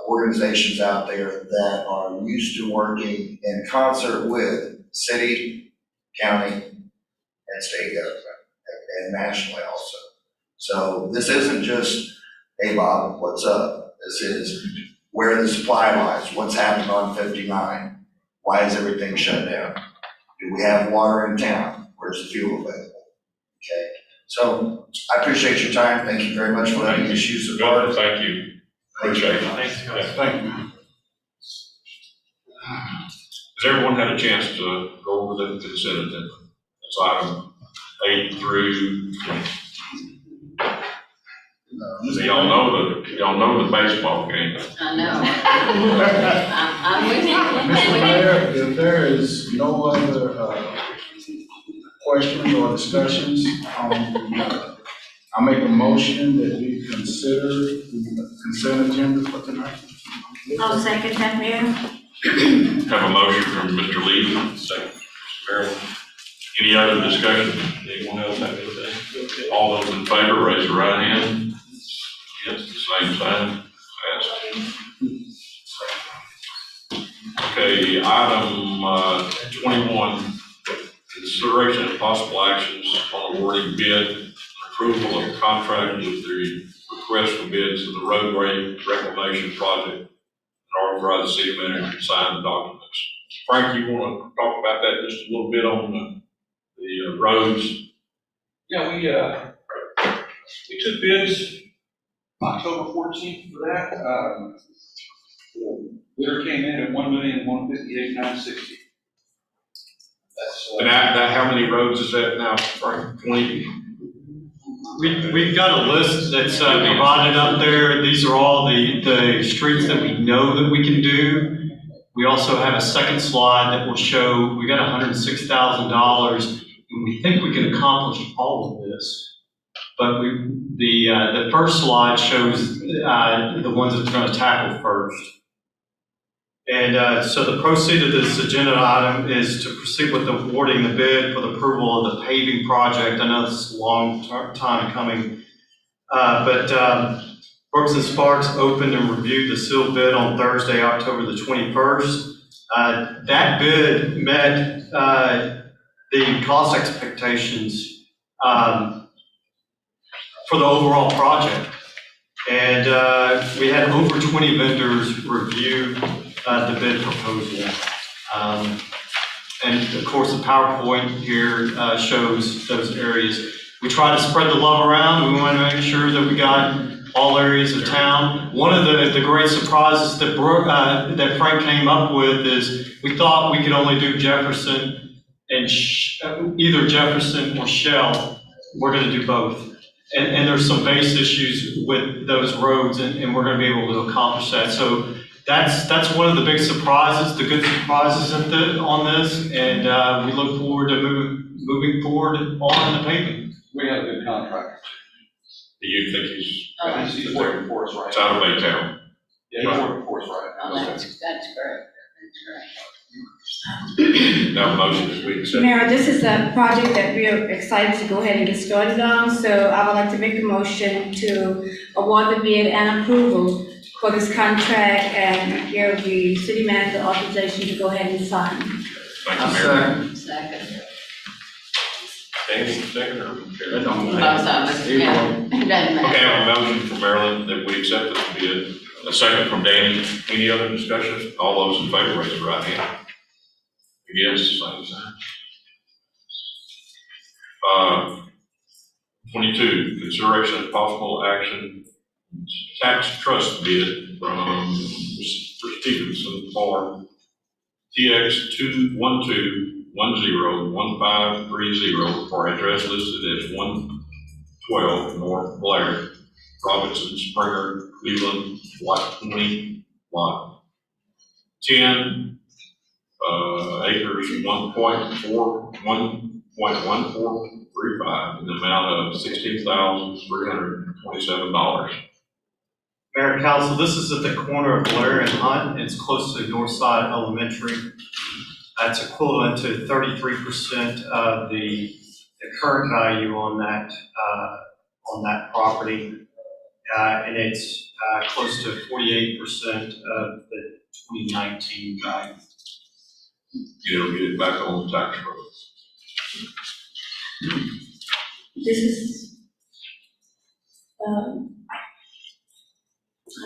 P: organizations out there that are used to working in concert with city, county, and state government, and nationally also. So this isn't just, hey Bob, what's up? This is where are the supply lines, what's happening on 59? Why is everything shut down? Do we have water in town? Where's the fuel available? Okay, so I appreciate your time. Thank you very much for letting me use the park.
B: Thank you. Appreciate it.
G: Thanks, guys.
B: Yeah, thank you. Has everyone had a chance to go over the consent agenda? That's item 8 through 20. So y'all know the baseball game.
E: I know. I'm with you.
Q: Mr. Mayor, if there is no other questions or discussions I make a motion that we consider the consent agenda for tonight.
M: I'll second that, Mayor.
B: Have a motion from Mr. Lee, second, Mr. Merrill. Any other discussion? Anyone else have anything? All those in favor, raise your right hand. Yes, the same sign. Passed. Okay, item 21, consideration of possible actions on awarding bid and approval of contract with the request for bids of the roadway reclamation project and authorize the city manager to sign the documents. Frank, you want to talk about that just a little bit on the roads?
R: Yeah, we took bids October 14th for that. Bidder came in at $1,158,960. That's
B: And that, how many roads is that now, Frank? 20?
G: We've got a list that's provided up there. These are all the streets that we know that we can do. We also have a second slide that will show we got $106,000, and we think we can accomplish all of this. But the first slide shows the ones that we're going to tackle first. And so the proceed of this agenda item is to proceed with awarding the bid for the approval of the paving project. I know this is a long time coming, but Brooks and Sparks opened and reviewed the sealed bid on Thursday, October the 21st. That bid met the cost expectations for the overall project. And we had over 20 vendors review the bid proposal. And of course, the PowerPoint here shows those areas. We try to spread the love around. We want to make sure that we got all areas of town. One of the great surprises that that Frank came up with is we thought we could only do Jefferson and either Jefferson or Shell. We're going to do both. And there's some base issues with those roads, and we're going to be able to accomplish that. So that's one of the big surprises, the good surprises on this, and we look forward to moving forward on the paving.
R: We have a good contractor.
B: Do you think
R: He's working for us right
B: it's out of Maytown?
R: Yeah, he's working for us right now.
E: That's great.
B: Now, motion that we accept.
S: Mayor, this is a project that we are excited to go ahead and get started on, so I would like to make a motion to award the bid and approval for this contract and give the city manager authorization to go ahead and sign.
B: Thank you, Mayor.
E: Second.
B: Danny, second or Carolyn?
E: Both of us, yeah. It doesn't matter.
B: Okay, I have a motion from Marilyn that we accept this bid, a second from Danny. Any other discussion? All those in favor, raise your right hand. Against, same sign. 22, consideration of possible action, tax trust bid from Stevenson for TX 212101530 for address listed as 112 North Blair, Robinson, Springer, Cleveland, Lot 20, Lot 10, acres, 1.1435 in the amount of $16,327.
G: Mayor and Council, this is at the corner of Blair and Hunt. It's close to Northside Elementary. That's equivalent to 33% of the current value on that property. And it's close to 48% of the 2019 value.
B: You'll get it back on the tax roll.
S: This is, I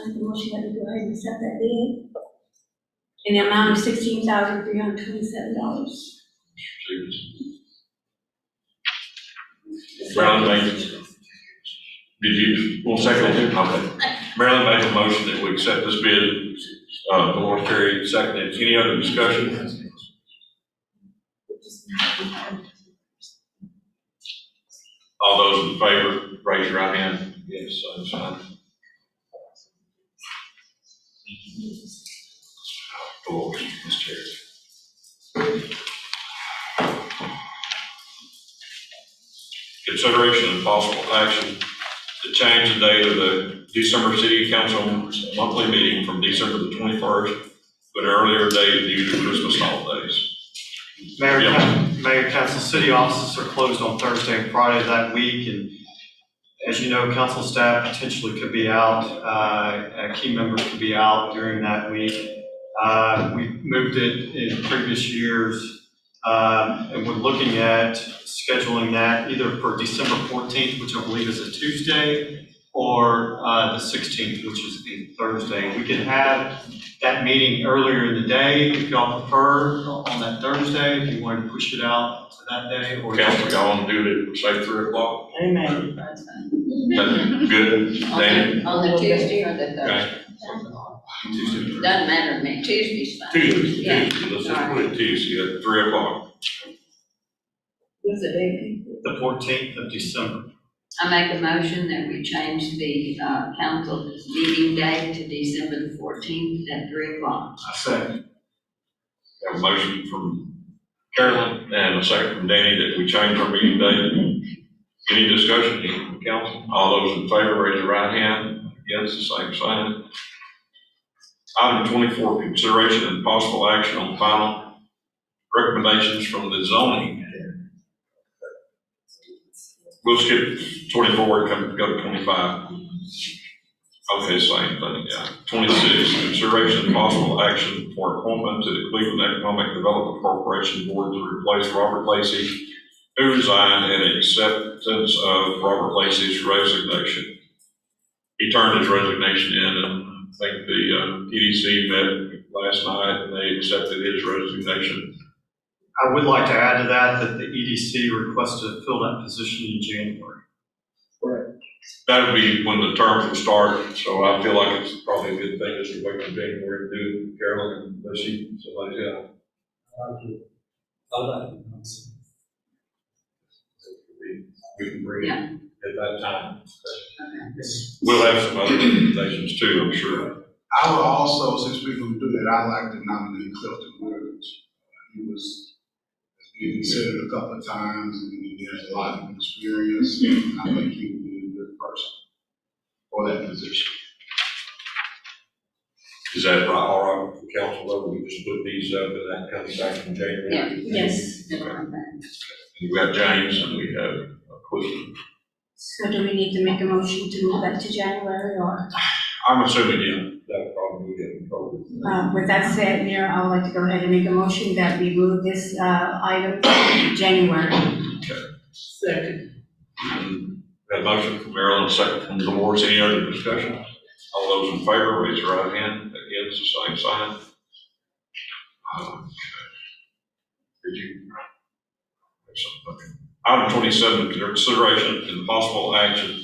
S: make the motion that we go ahead and accept that bid in the amount of $16,327.
B: Marilyn made, did you, one second? Okay. Marilyn made a motion that we accept this bid. Dolores Terry seconded. Any other discussion? All those in favor, raise your right hand. Yes, same sign. Dolores, Ms. Terry. Consideration and possible action to change the date of the December City Council monthly meeting from December the 21st to an earlier date due to Christmas holidays.
G: Mayor, Council, city offices are closed on Thursday and Friday of that week, and as you know, council staff potentially could be out, key members could be out during that week. We moved it in previous years, and we're looking at scheduling that either for December 14th, which I believe is a Tuesday, or the 16th, which is a Thursday. We could have that meeting earlier in the day if y'all prefer on that Thursday, if you wanted to push it out to that day. Or
B: Council, y'all want to do it at, say, 3 o'clock?
N: Amen.
B: That's good, Danny?
E: On the Tuesday or the Thursday?
B: Tuesday.
E: Doesn't matter to me, Tuesday's fine.
B: Tuesday,
E: Yeah.
B: let's just put it Tuesday at 3 o'clock.
N: What's the date?
G: The 14th of December.
E: I make a motion that we change the council meeting date to December the 14th at 3 o'clock.
B: I second. Have a motion from Carolyn and a second from Danny that we change our meeting date. Any discussion from council? All those in favor, raise your right hand. Against, the same sign. Item 24, consideration and possible action on final recommendations from the zoning. We'll skip 24 and go to 25. Okay, same thing, yeah. 26, consideration and possible action for appointment to the Cleveland Economic Development Corporation Board to replace Robert Lacey, who resigned, and acceptance of Robert Lacey's resignation. He turned his resignation in, and I think the EDC met last night, and they accepted his resignation.
G: I would like to add to that the EDC requested to fill that position in January.
B: Right. That would be when the terms will start, so I feel like it's probably a good thing as we wait till January to do it, Carolyn, unless somebody's got. We can bring it at that time. We'll have some other recommendations too, I'm sure.
Q: I would also, since we're gonna do that, I'd like to nominate Clifton Williams. He was been considered a couple of times, and he has a lot of experience, and I think he would be a good person for that position.
B: Is that right, all right, with the council, though, we just put these up, and that comes back in January?
M: Yes.
B: We have James, and we have Clifton.
S: So do we need to make a motion to move that to January, or?
B: I'm assuming, yeah, that probably get covered.
S: With that said, Mayor, I would like to go ahead and make a motion that we move this, item to January.
N: Second.
B: Got a motion from Marilyn, second from Dolores. Any other discussion? All those in favor, raise your right hand. Against, the same sign. Okay. Did you? Okay. Item 27, consideration and possible action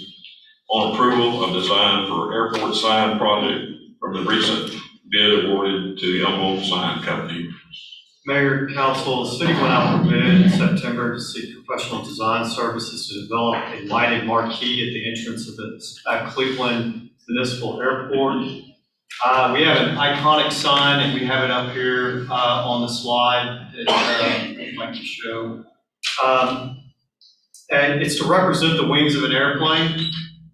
B: on approval of design for airport sign project from the recent bid awarded to the Humboldt Sign Company.
G: Mayor, council, the city went out for bid in September to seek professional design services to develop a lighted marquee at the entrance of the Cleveland Municipal Airport. We have an iconic sign, and we have it up here on the slide that I'd like to show. And it's to represent the wings of an airplane.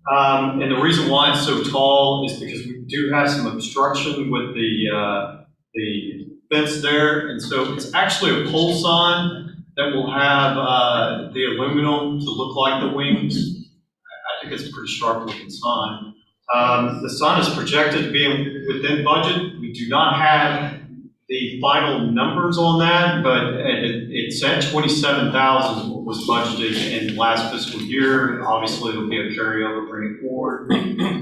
G: And the reason why it's so tall is because we do have some obstruction with the fence there. And so it's actually a pole sign that will have the aluminum to look like the wings. I think it's a pretty sharp looking sign. The sign is projected to be within budget. We do not have the final numbers on that, but it's at $27,000 was budgeted in last fiscal year. Obviously, it'll be a carryover bringing forward.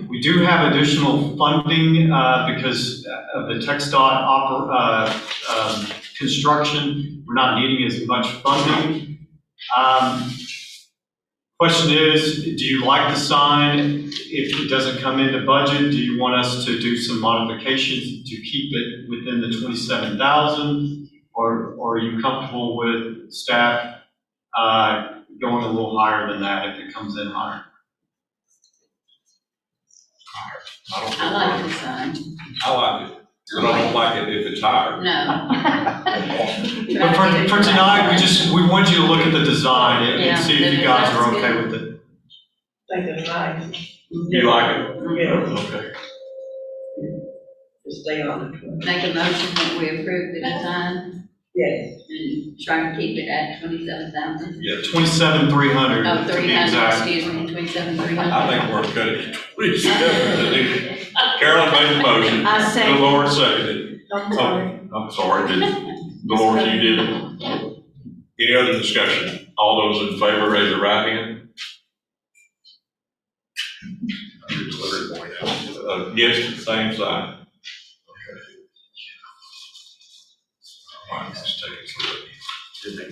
G: We do have additional funding because of the TxDOT construction. We're not needing as much funding. Question is, do you like the sign? If it doesn't come into budget, do you want us to do some modifications to keep it within the $27,000? Or are you comfortable with staff going a little higher than that if it comes in higher?
E: I like the sign.
B: I like it, but I don't like it if it's higher.
E: No.
G: But for tonight, we want you to look at the design and see if you guys are okay with it.
N: I think it's nice.
B: You like it?
N: Yeah.
B: Okay.
N: Just stay on it.
E: Make a motion that we approve the design
N: Yes.
E: and try to keep it at 27,000.
B: Yeah.
G: 27,300.
E: Oh,
G: to be
E: 300,
G: exact.
E: excuse me, 27,300.
B: I think we're cutting 27. Carolyn made the motion.
S: I second.
B: Dolores seconded.
S: I'm sorry.
B: I'm sorry, Dolores, you did it. Any other discussion? All those in favor, raise your right hand. Against, same sign. Okay. All right, let's take it through it.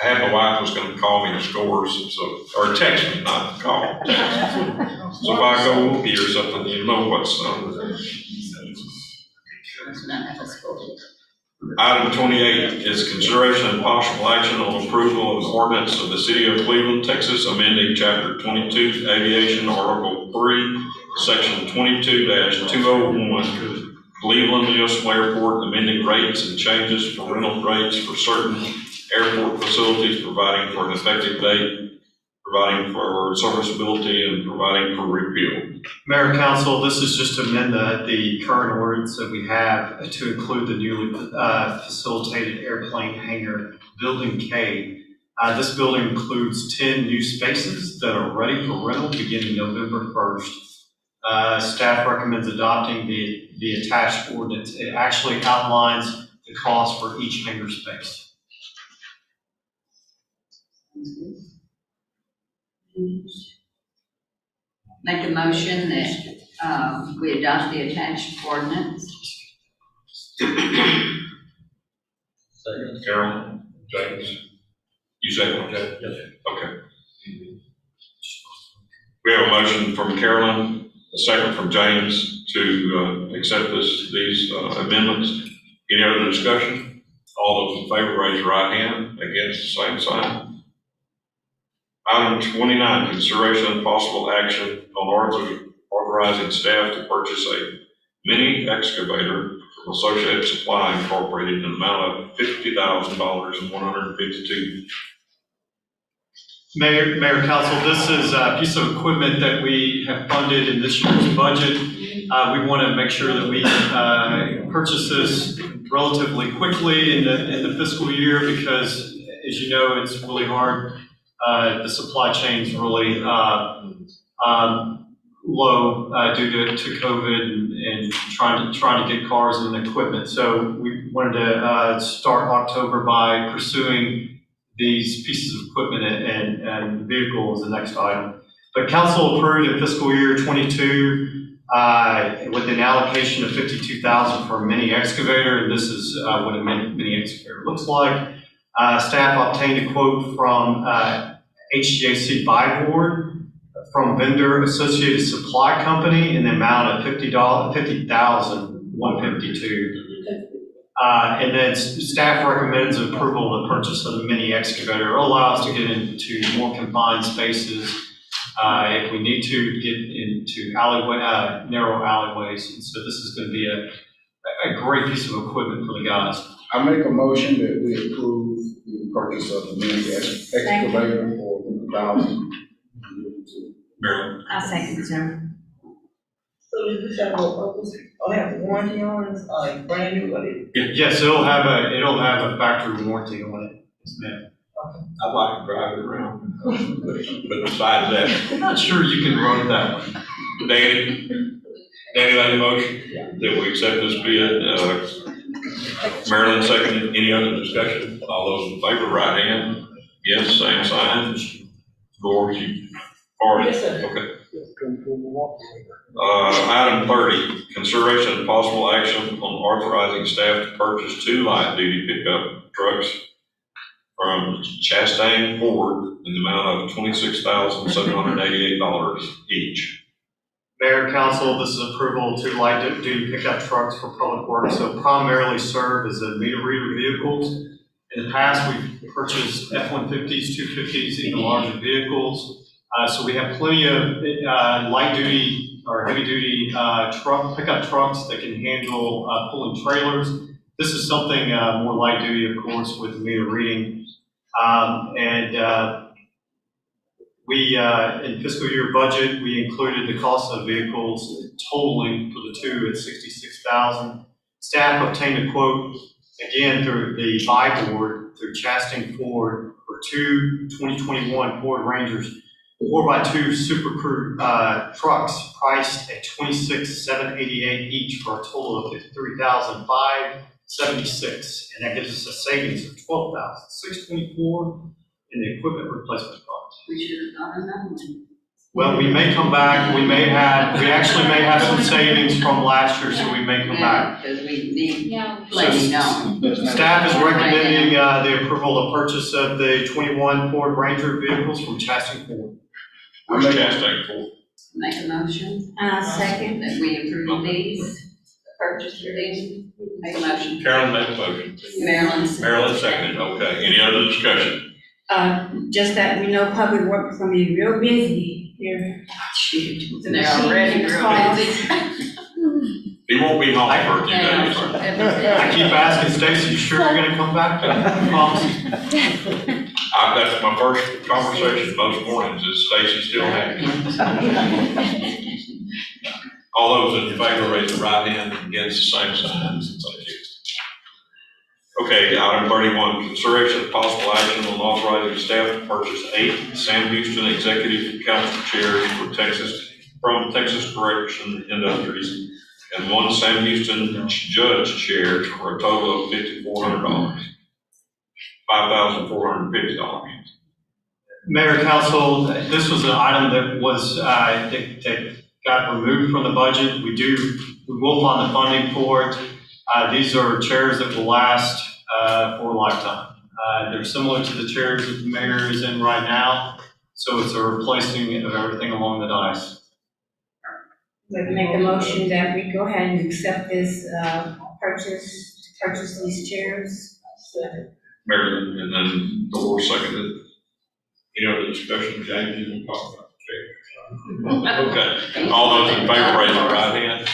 B: I had my wife was gonna call me the scores, or text me, not call. So if I go whoopee or something, you know what's, Item 28 is consideration and possible action on approval of an ordinance of the City of Cleveland, Texas, amending Chapter 22 Aviation, Article 3, Section 22-201, Cleveland Municipal Airport, amending rates and changes for rental rates for certain airport facilities, providing for an effective date, providing for serviceability, and providing for repeal.
G: Mayor, council, this is just to amend the current ordinance that we have to include the newly facilitated airplane hangar, Building K. This building includes 10 new spaces that are ready for rental beginning November 1st. Staff recommends adopting the attached ordinance. It actually outlines the cost for each hangar space.
E: Make a motion that we adopt the attached ordinance.
B: Second. Carol, James, you second, okay? Yes. Okay. We have a motion from Carolyn, a second from James to accept these amendments. Any other discussion? All those in favor, raise your right hand. Against, the same sign. Item 29, consideration and possible action on authorizing staff to purchase a mini excavator from Associated Supply Incorporated in an amount of $50,000 and 152.
G: Mayor, Council, this is a piece of equipment that we have funded in this year's budget. We want to make sure that we purchase this relatively quickly in the fiscal year because, as you know, it's really hard. The supply chain's really low due to COVID and trying to get cars and equipment. So we wanted to start October by pursuing these pieces of equipment and vehicles the next item. But council approved in fiscal year 22 with an allocation of $52,000 for a mini excavator. And this is what a mini excavator looks like. Staff obtained a quote from HGAC Buy Board from vendor Associated Supply Company in the amount of $50,152. And then staff recommends approval of the purchase of the mini excavator. It will allow us to get into more confined spaces if we need to get into narrow alleyways. And so this is going to be a great piece of equipment for the guys.
Q: I make a motion that we approve the purchase of the mini excavator for $50,000.
B: Marilyn?
S: I'll second, sir.
N: So is this have a warranty on it, like brand new, what is it?
G: Yes, it'll have a factory warranty on it. Yes, ma'am.
B: I'd like to drive it around, but besides that.
G: I'm not sure you can run that one.
B: Danny made a motion that we accept this bid. Marilyn seconded. Any other discussion? All those in favor, right hand. Yes, same sign. Gore, you for it?
N: Yes, sir.
B: Okay. Item 30, consideration of possible action on authorizing staff to purchase 2 light duty pickup trucks from Chastain Ford in the amount of $26,788 each.
G: Mayor, Council, this is approval to light duty pickup trucks for public works. So primarily serve as a meter reader vehicles. In the past, we've purchased F-150s, 250s, even larger vehicles. So we have plenty of light duty or heavy duty pickup trucks that can handle pulling trailers. This is something more light duty, of course, with meter reading. We, in fiscal year budget, we included the cost of vehicles totaling for the 2 at $66,000. Staff obtained a quote again through the Buy Board through Chastain Ford for 2 2021 Ford Rangers 4x2 Super Crew trucks priced at $26,788 each for a total of $53,576, and that gives us a savings of $12,624 in the equipment replacement cost.
E: We should have done another one.
G: Well, we may come back. We actually may have some savings from last year, so we may come back.
E: Because we need
M: Yeah.
E: letting know.
G: Staff is recommending the approval of purchase of the 21 Ford Ranger vehicles from Chastain Ford.
B: Where's Chastain Ford?
E: Make a motion.
S: Second.
E: That we approve these, purchase of these. Make a motion.
B: Carolyn made a motion.
E: Marilyn.
B: Seconded. Okay. Any other discussion?
S: Just that we know public works gonna be real busy here.
E: Shoot, they're already real busy.
B: He won't be home for a few days.
G: I keep asking Stacy, you sure you're gonna come back? Promise.
B: That's my first conversation most mornings is Stacy still happy. All those in favor, raise the right hand. Against, the same sign. Thank you. Okay, item 31, consideration of possible action on authorizing staff to purchase 8 Sam Houston Executive Council chairs from Texas Correction Industries and 1 Sam Houston Judge chair for a total of $5,400. $5,450.
G: Mayor, Council, this was an item that was that got removed from the budget. We will find the funding for it. These are chairs that will last for a lifetime. They're similar to the chairs that the mayor is in right now, so it's a replacing of everything along the dais.
S: Make a motion that we go ahead and accept this purchase these chairs.
B: Marilyn, and then Dolores seconded. Any other discussion, James, you can talk about the Okay, all those in favor, raise your right hand.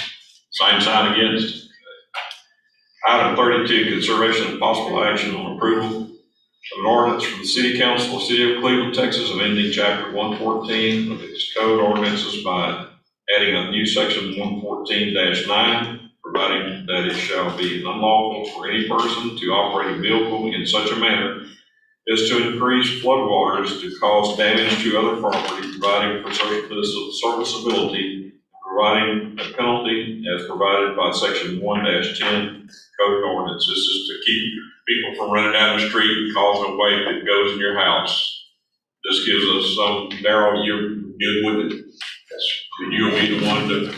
B: Same sign against. Item 32, consideration of possible action on approval of an ordinance from the City Council of the City of Cleveland, Texas, amending Chapter 114 of its code ordinances by adding a new section 114-9, providing that it shall be unlawful for any person to operate a vehicle in such a manner as to increase floodwaters to cause damage to other property, providing for serviceability, providing a penalty as provided by Section 1-10 code ordinance. This is to keep people from running down the street and causing a wake that goes in your house. This gives us some, Darryl, you're good with it. You'll be the one to.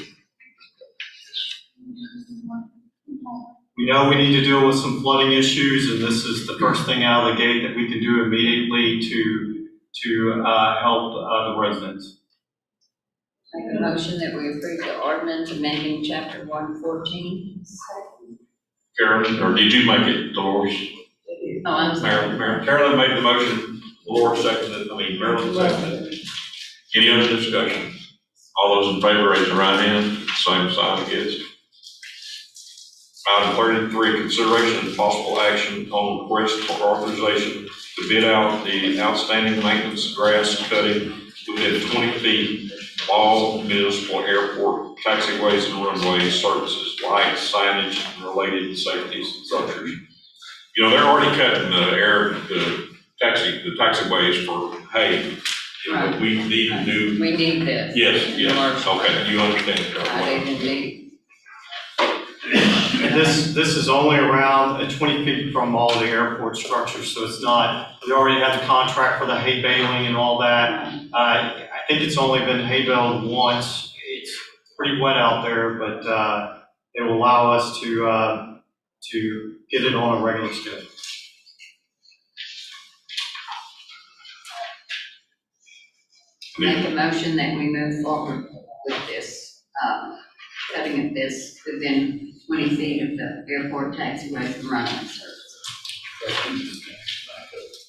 G: We know we need to deal with some flooding issues, and this is the first thing out of the gate that we can do immediately to help the residents.
E: Make a motion that we approve the ordinance amending chapter 114.
B: Carolyn, or did you make it, Dolores?
E: Oh, I'm sorry.
B: Marilyn, Carolyn made the motion, Dolores seconded, Marilyn seconded. Any other discussion? All those in favor, raise your right hand, same sign against. Item 33, consideration and possible action on request for authorization to bid out the outstanding maintenance grass cutting within 20 feet of all municipal airport taxiways and runways, services, lights, signage, and related safety structures. You know, they're already cutting the taxiways for hay. You know, we need to do.
E: We need this.
B: Yes, okay, you understand.
E: I do indeed.
G: This is only around 20 feet from all the airport structures, so it's not, we already have the contract for the hay baling and all that. I think it's only been hay baled once. It's pretty wet out there, but it will allow us to get it on a regular schedule.
E: Make a motion that we move forward with this, cutting of this within 20 feet of the airport taxiways and runway services.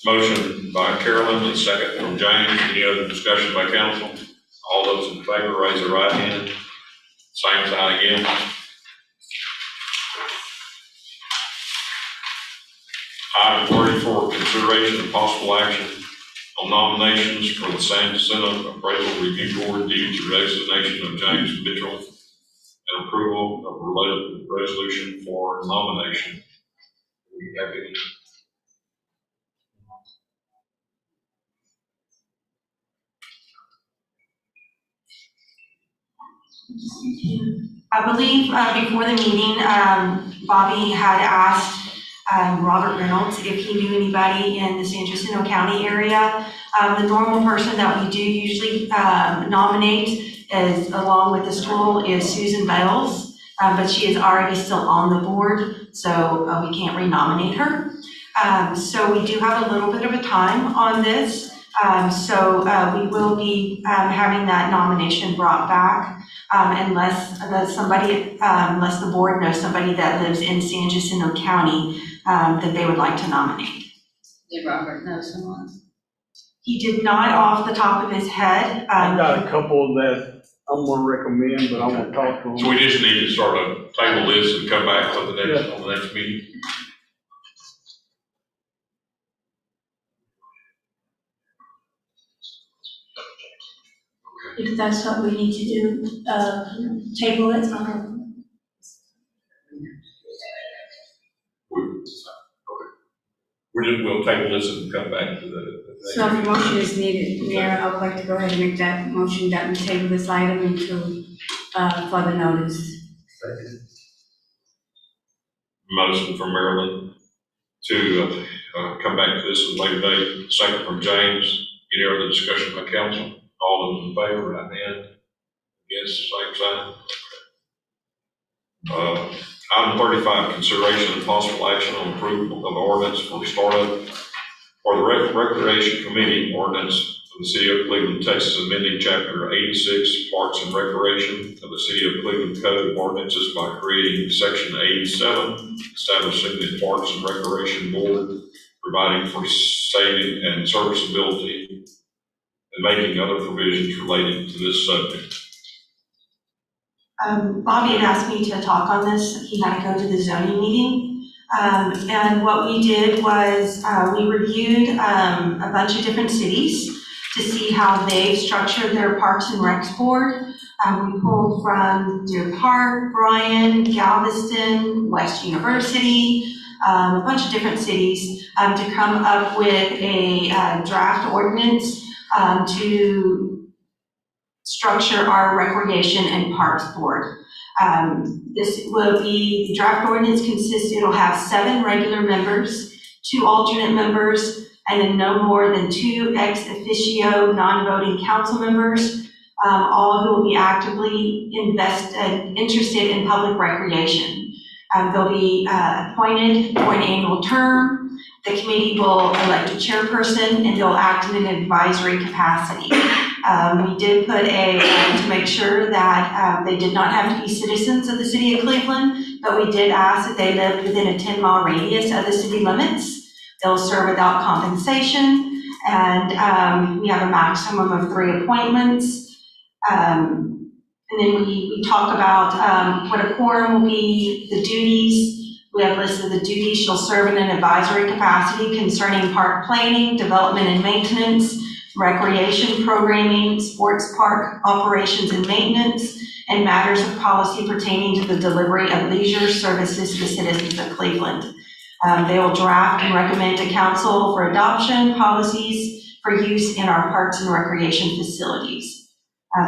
B: Motion by Carolyn and second from James. Any other discussion by council? All those in favor, raise their right hand. Same sign again. Item 34, consideration and possible action on nominations for the San Jacinto Appraisal Review Board due to resignation of James Mitchell and approval of related resolution for nomination. Do we have any?
H: I believe before the meeting, Bobby had asked Robert Reynolds if he knew anybody in the San Jacinto County area. The normal person that we do usually nominate is, along with the school, is Susan Bales, but she is already still on the board, so we can't renominate her. So we do have a little bit of a time on this. So we will be having that nomination brought back unless the board knows somebody that lives in San Jacinto County that they would like to nominate.
E: Did Robert know someone?
H: He did not off the top of his head.
T: I've got a couple that I'm gonna recommend, but I'm gonna talk to them.
B: So we just need to sort of table this and come back for the next, on the next meeting.
M: If that's what we need to do, table it.
B: We'll table this and come back to the.
S: So if a motion is needed, Mayor, I would like to go ahead and make that motion that we table this item until further notice.
B: Motion from Marilyn to come back to this at a later date. Second from James. Any other discussion by council? All those in favor, right hand. Against, the same sign. Item 35, consideration and possible action on approval of ordinance for startup for the Recreation Committee ordinance of the City of Cleveland, Texas, amending Chapter 86, Parks and Recreation of the City of Cleveland Code of Ordinances by creating Section 87, establishing the Parks and Recreation Board, providing for saving and serviceability, and making other provisions related to this subject.
H: Bobby had asked me to talk on this. He had to go to the zoning meeting. And what we did was, we reviewed, a bunch of different cities to see how they structured their Parks and Recs board. We pulled from Deer Park, Bryan, Galveston, West University, a bunch of different cities, to come up with a draft ordinance to structure our recreation and parks board. This will be, the draft ordinance it'll have 7 regular members, 2 alternate members, and then no more than 2 ex officio non-voting council members, all who will be actively interested in public recreation. They'll be appointed for an annual term. The committee will elect a chairperson, and they'll act in an advisory capacity. We did put to make sure that they did not have to be citizens of the city of Cleveland, but we did ask that they lived within a 10-mile radius of the city limits. They'll serve without compensation, and we have a maximum of 3 appointments. And then we talk about what a quorum will be, the duties. We have listed the duties. She'll serve in an advisory capacity concerning park planning, development and maintenance, recreation programming, sports park operations and maintenance, and matters of policy pertaining to the delivery of leisure services to citizens of Cleveland. They will draft and recommend to council for adoption policies for use in our parks and recreation facilities.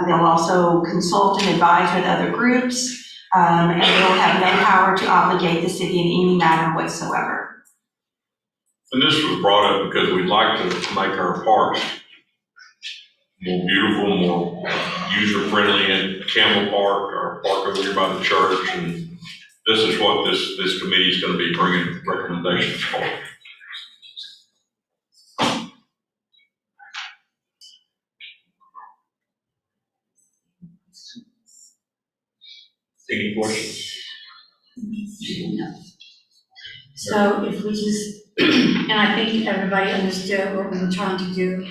H: They'll also consult and advise with other groups, and they will have no power to obligate the city in any matter whatsoever.
B: And this was brought up because we'd like to make our parks more beautiful, more user-friendly at Campbell Park, our park over here by the church, and this is what this committee is going to be bringing recommendations for. Any questions?
S: No. So if we just, and I think everybody understood what we were trying to do.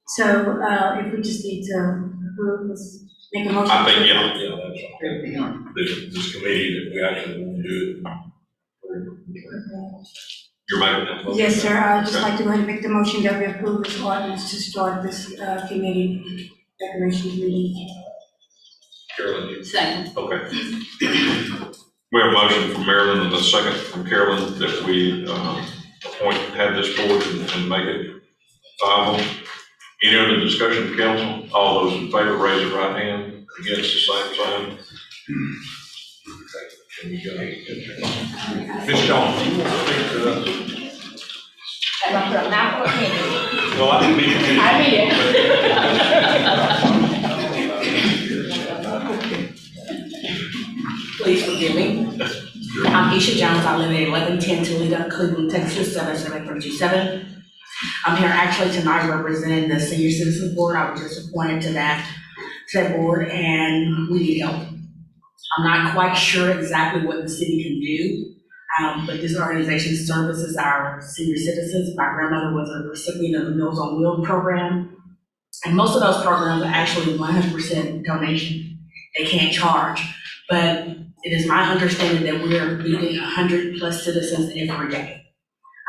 S: So if we just need to approve this, make a motion.
B: I think, yeah, that's all. This committee that we actually want to do it. You're making that motion?
S: Yes, sir. I'd just like to go ahead and make the motion that we approve this ordinance to start this committee, decoration committee.
B: Carolyn?
S: Second.
B: Okay. We have a motion from Marilyn and a second from Carolyn that we have this board and make it viable. Any other discussion, council? All those in favor, raise your right hand. Against, the same sign. Ms. Jones. No, I didn't mean to.
K: I mean it.
I: Please forgive me. I'm Isha Jones. I live at 1110 Toledo, Cleveland, Texas, 77327. I'm here actually tonight representing the Senior Citizens Board. I was just appointed to that board, and we need help. I'm not quite sure exactly what the city can do, but this organization services our senior citizens. My grandmother was a recipient of the Meals on Wheels program, and most of those programs are actually 100% donation. They can't charge, but it is my understanding that we are feeding 100+ citizens every day.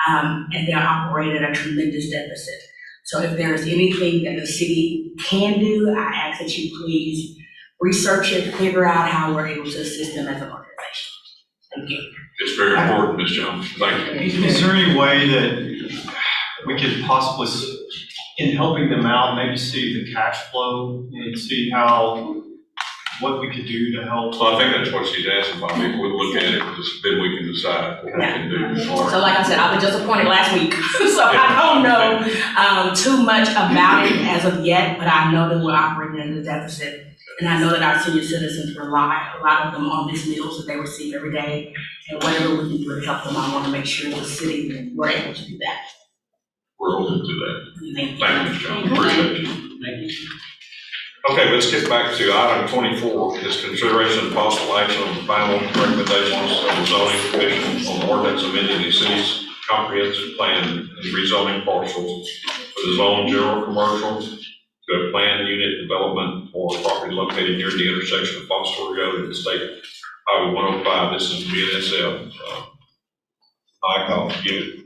I: And they're operating at a tremendous deficit. So if there's anything that the city can do, I ask that you please research it, figure out how we're able to assist them as an organization. Thank you.
B: It's very important, Ms. Jones. Thank you.
G: Is there any way that we could possibly, in helping them out, maybe see the cash flow and see what we could do to help?
B: So I think that's what she's asking about. If we look at it, then we can decide what we can do.
I: So like I said, I was just appointed last week, so I don't know too much about it as of yet, but I know that we're operating in a deficit. And I know that our senior citizens rely, a lot of them, on these meals that they receive every day. And whatever we can do to help them, I want to make sure the city, we're able to do that.
B: We're open to that.
I: Thank you.
B: Thank you, Ms. Jones. Appreciate you.
I: Thank you.
B: Okay, let's get back to item 24, is consideration of possible action on the final recommendations of the zoning commission on ordinance amending the city's comprehensive plan and rezoning parcels for the zone general commercial to a planned unit development for property located near the intersection of Foster Road and State Highway 105. This is BNSF. I call unit.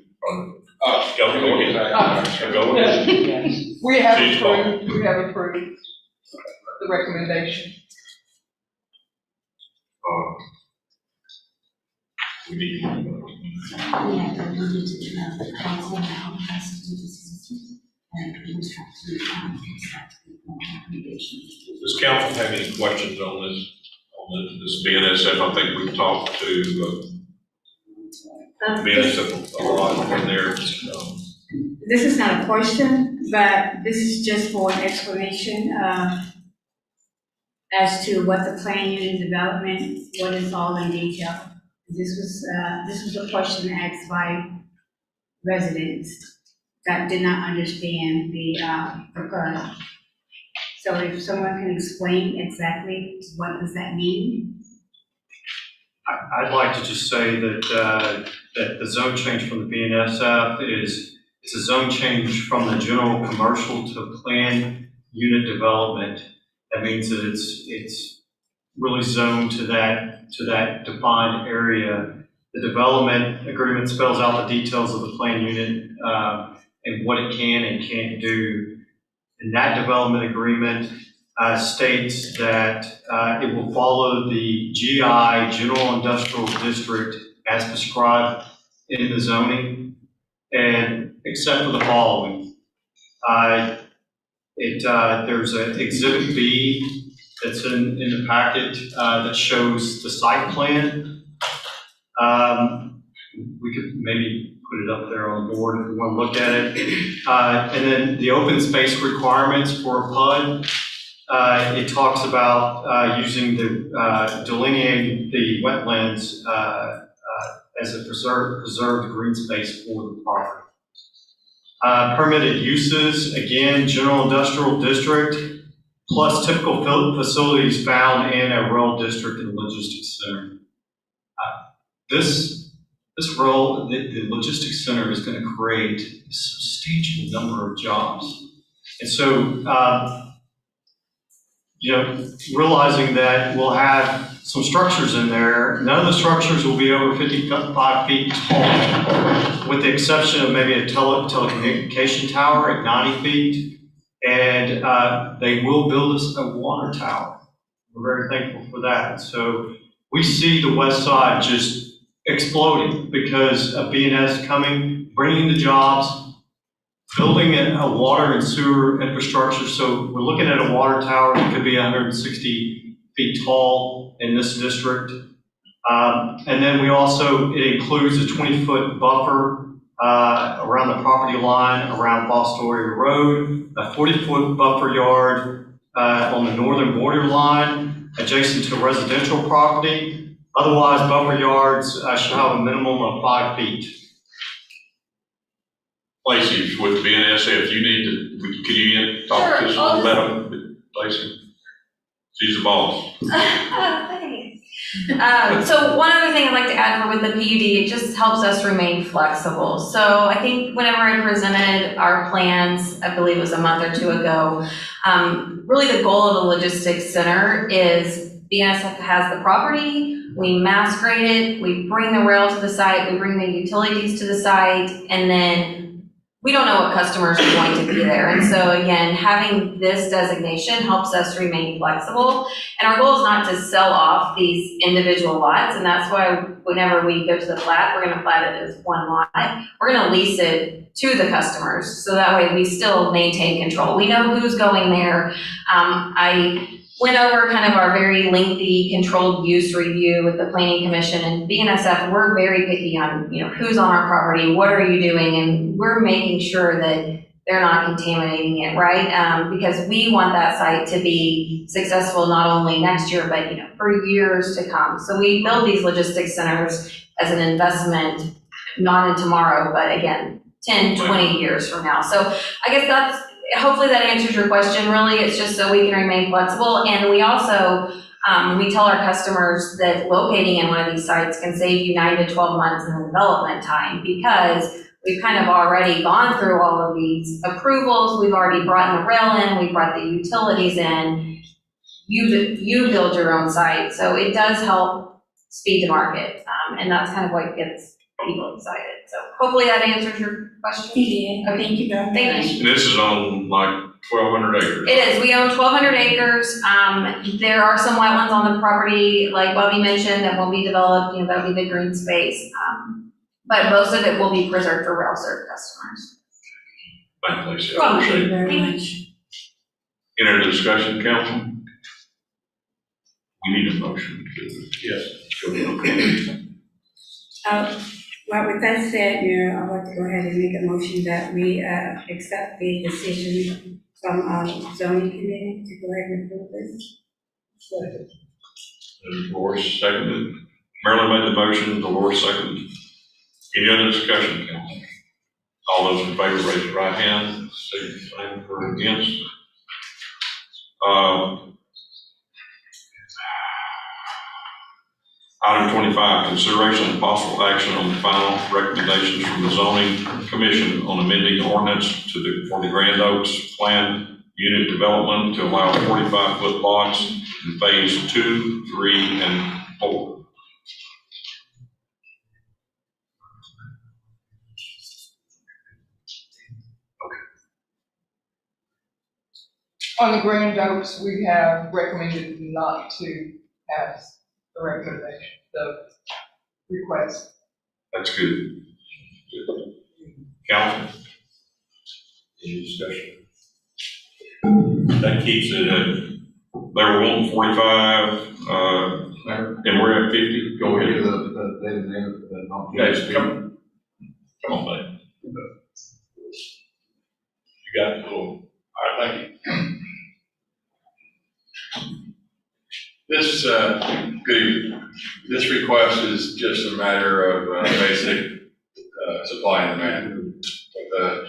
B: Go ahead.
F: We have approved the recommendation.
B: We need. Does council have any questions on this BNSF? I think we've talked to BNSF a lot in there.
S: This is not a question, but this is just for an explanation as to what the plan unit development, what is all in detail. This was a question asked by residents that did not understand the PUD. So if someone can explain exactly what does that mean?
G: I'd like to just say that that the zone change from the BNSF it's a zone change from the general commercial to planned unit development. That means that it's really zoned to that defined area. The development agreement spells out the details of the planned unit and what it can and can't do. And that development agreement states that it will follow the GI, General Industrial District, as prescribed in the zoning, and except for the following. There's an Exhibit B that's in the packet that shows the site plan. We could maybe put it up there on the board if we want to look at it. And then the open space requirements for a PUD. It talks about using delineating the wetlands as a preserved green space for the property. Permitted uses, again, general industrial district, plus typical facilities found in a rural district and logistics center. This role, the logistics center is going to create a substantial number of jobs. And so, realizing that we'll have some structures in there, none of the structures will be over 55 feet tall, with the exception of maybe a telecommunication tower at 90 feet. And they will build us a water tower. We're very thankful for that. So we see the west side just exploding because of BNS coming, bringing the jobs, building a water and sewer infrastructure. So we're looking at a water tower that could be 160 feet tall in this district. And then we also, it includes a 20-foot buffer around the property line around Fostoria Road, a 40-foot buffer yard on the northern border line adjacent to residential property. Otherwise, buffer yards should have a minimum of 5 feet.
B: Lacey, with BNSF, you need to, can you talk to us a little about it, Lacey? She's the boss.
S: So one other thing I'd like to add with the PUD, it just helps us remain flexible. So I think whenever I presented our plans, I believe it was a month or two ago, really the goal of the logistics center is BNSF has the property, we mass grade it, we bring the rail to the site, we bring the utilities to the site, and then we don't know what customers are going to be there. And so again, having this designation helps us remain flexible. And our goal is not to sell off these individual lots. And that's why whenever we go to the plat, we're gonna plat it as one lot. We're gonna lease it to the customers. So that way we still maintain control. We know who's going there. I went over kind of our very lengthy controlled use review with the Planning Commission, and BNSF, we're very picky on, who's on our property, what are you doing, and we're making sure that they're not contaminating it, right? Because we want that site to be successful not only next year, but for years to come. So we build these logistics centers as an investment, not in tomorrow, but again, 10, 20 years from now. So I guess hopefully that answers your question. Really, it's just so we can remain flexible. And we also, We tell our customers that locating in one of these sites can save you 9 to 12 months in the development time, because we've kind of already gone through all of these approvals, we've already brought the rail in, we brought the utilities in, you build your own site, so it does help speed the market, and that's kind of what gets people excited. So hopefully that answers your question. Yeah, thank you very much. Thank you.
B: And this is on like 1,200 acres.
S: It is, we own 1,200 acres, there are some wetlands on the property, like Bobby mentioned, that will be developed, that'll be the green space. But most of it will be preserved for rail served customers.
B: Thank you, Lisa. I appreciate it.
S: Very much.
B: Any other discussion, council? We need a motion to. Yes.
S: Well, with that said, Mayor, I'd like to go ahead and make a motion that we accept the decision from zoning committee to go ahead and approve this.
B: Dolores seconded. Marilyn made the motion, Dolores seconded. Any other discussion, council? All those in favor, raise your right hand. Same for against. Item 25, consideration and possible action on the final recommendations from the zoning commission on amending ordinance for the Grand Oaks planned unit development to allow 45-foot lots in phase 2, 3, and 4.
F: On the Grand Oaks, we have recommended not to pass the recommendation, the request.
B: That's good. Council? Any discussion? That keeps it at, they were wanting 45, and we're at 50. Go ahead. Guys, come on, man. You got the floor.
U: All right, thank you. This, this request is just a matter of basic supply and demand. But,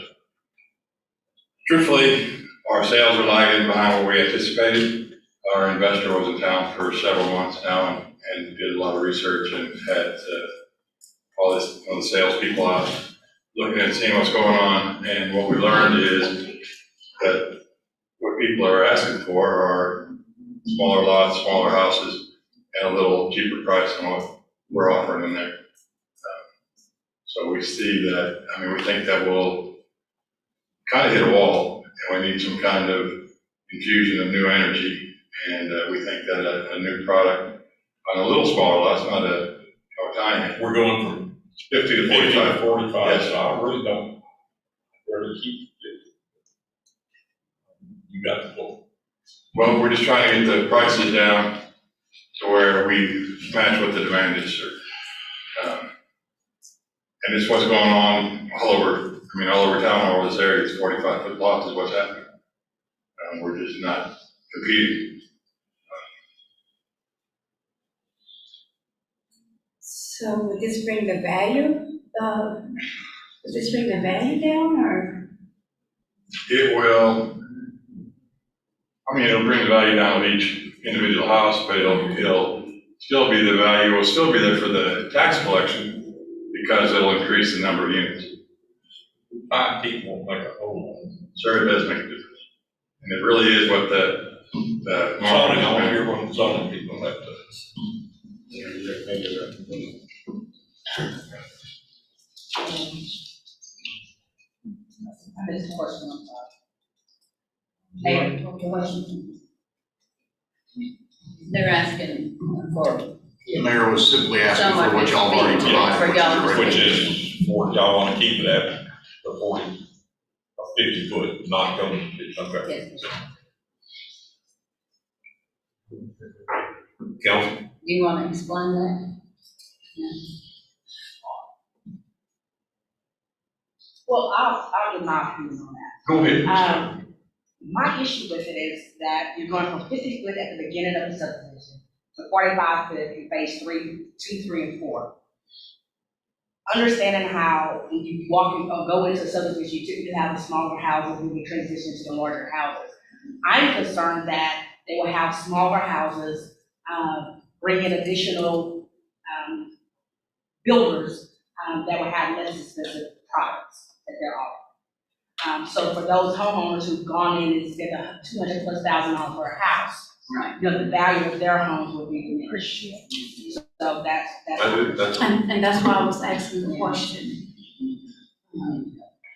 U: truthfully, our sales are lagging behind what we anticipated. Our investor was in town for several months now and did a lot of research and had all of the salespeople out looking and seeing what's going on. And what we learned is that what people are asking for are smaller lots, smaller houses, and a little cheaper price than what we're offering in there. So we see that, we think that will kind of hit a wall, and we need some kind of infusion of new energy. And we think that a new product on a little smaller lot, not a tiny.
B: We're going from
U: 50 to 45.
B: 45,
U: Yes.
B: so I really don't really keep it. You got the floor.
U: Well, we're just trying to get the prices down to where we match what the demand is, sir. And it's what's going on all over, all over town, all over this area. It's 45-foot lots is what's happening. We're just not competing.
S: So would this bring the value, down, or?
U: It will, it'll bring the value down of each individual house, but it'll still be the value, will still be there for the tax collection because it'll increase the number of units.
B: 5 people won't make a whole lot.
U: Sure, it does make a difference. And it really is what the
B: Zoning, I want to hear what the zoning people have to.
V: I missed the question, I'm sorry. Hey, question. They're asking for.
O: The mayor was simply asking for what y'all already provided.
B: Which is, for y'all want to keep it at the 40, or 50 foot, not going to, okay. Council?
V: Do you want to explain that? Yeah.
W: Well, I'll give my opinion on that.
B: Go ahead.
W: My issue with it is that you're going from 50 foot at the beginning of the subdivision to 45 foot in phase 3, 2, 3, and 4. Understanding how when you go into subdivision, you typically have the smaller houses when you transition to the larger houses. I'm concerned that they will have smaller houses bring in additional, builders, that would have less expensive products that they're offering. So for those homeowners who've gone in and spent $200,000+ for a house, you know, the value of their homes will be diminished. So that's.
S: And that's why I was asking the question.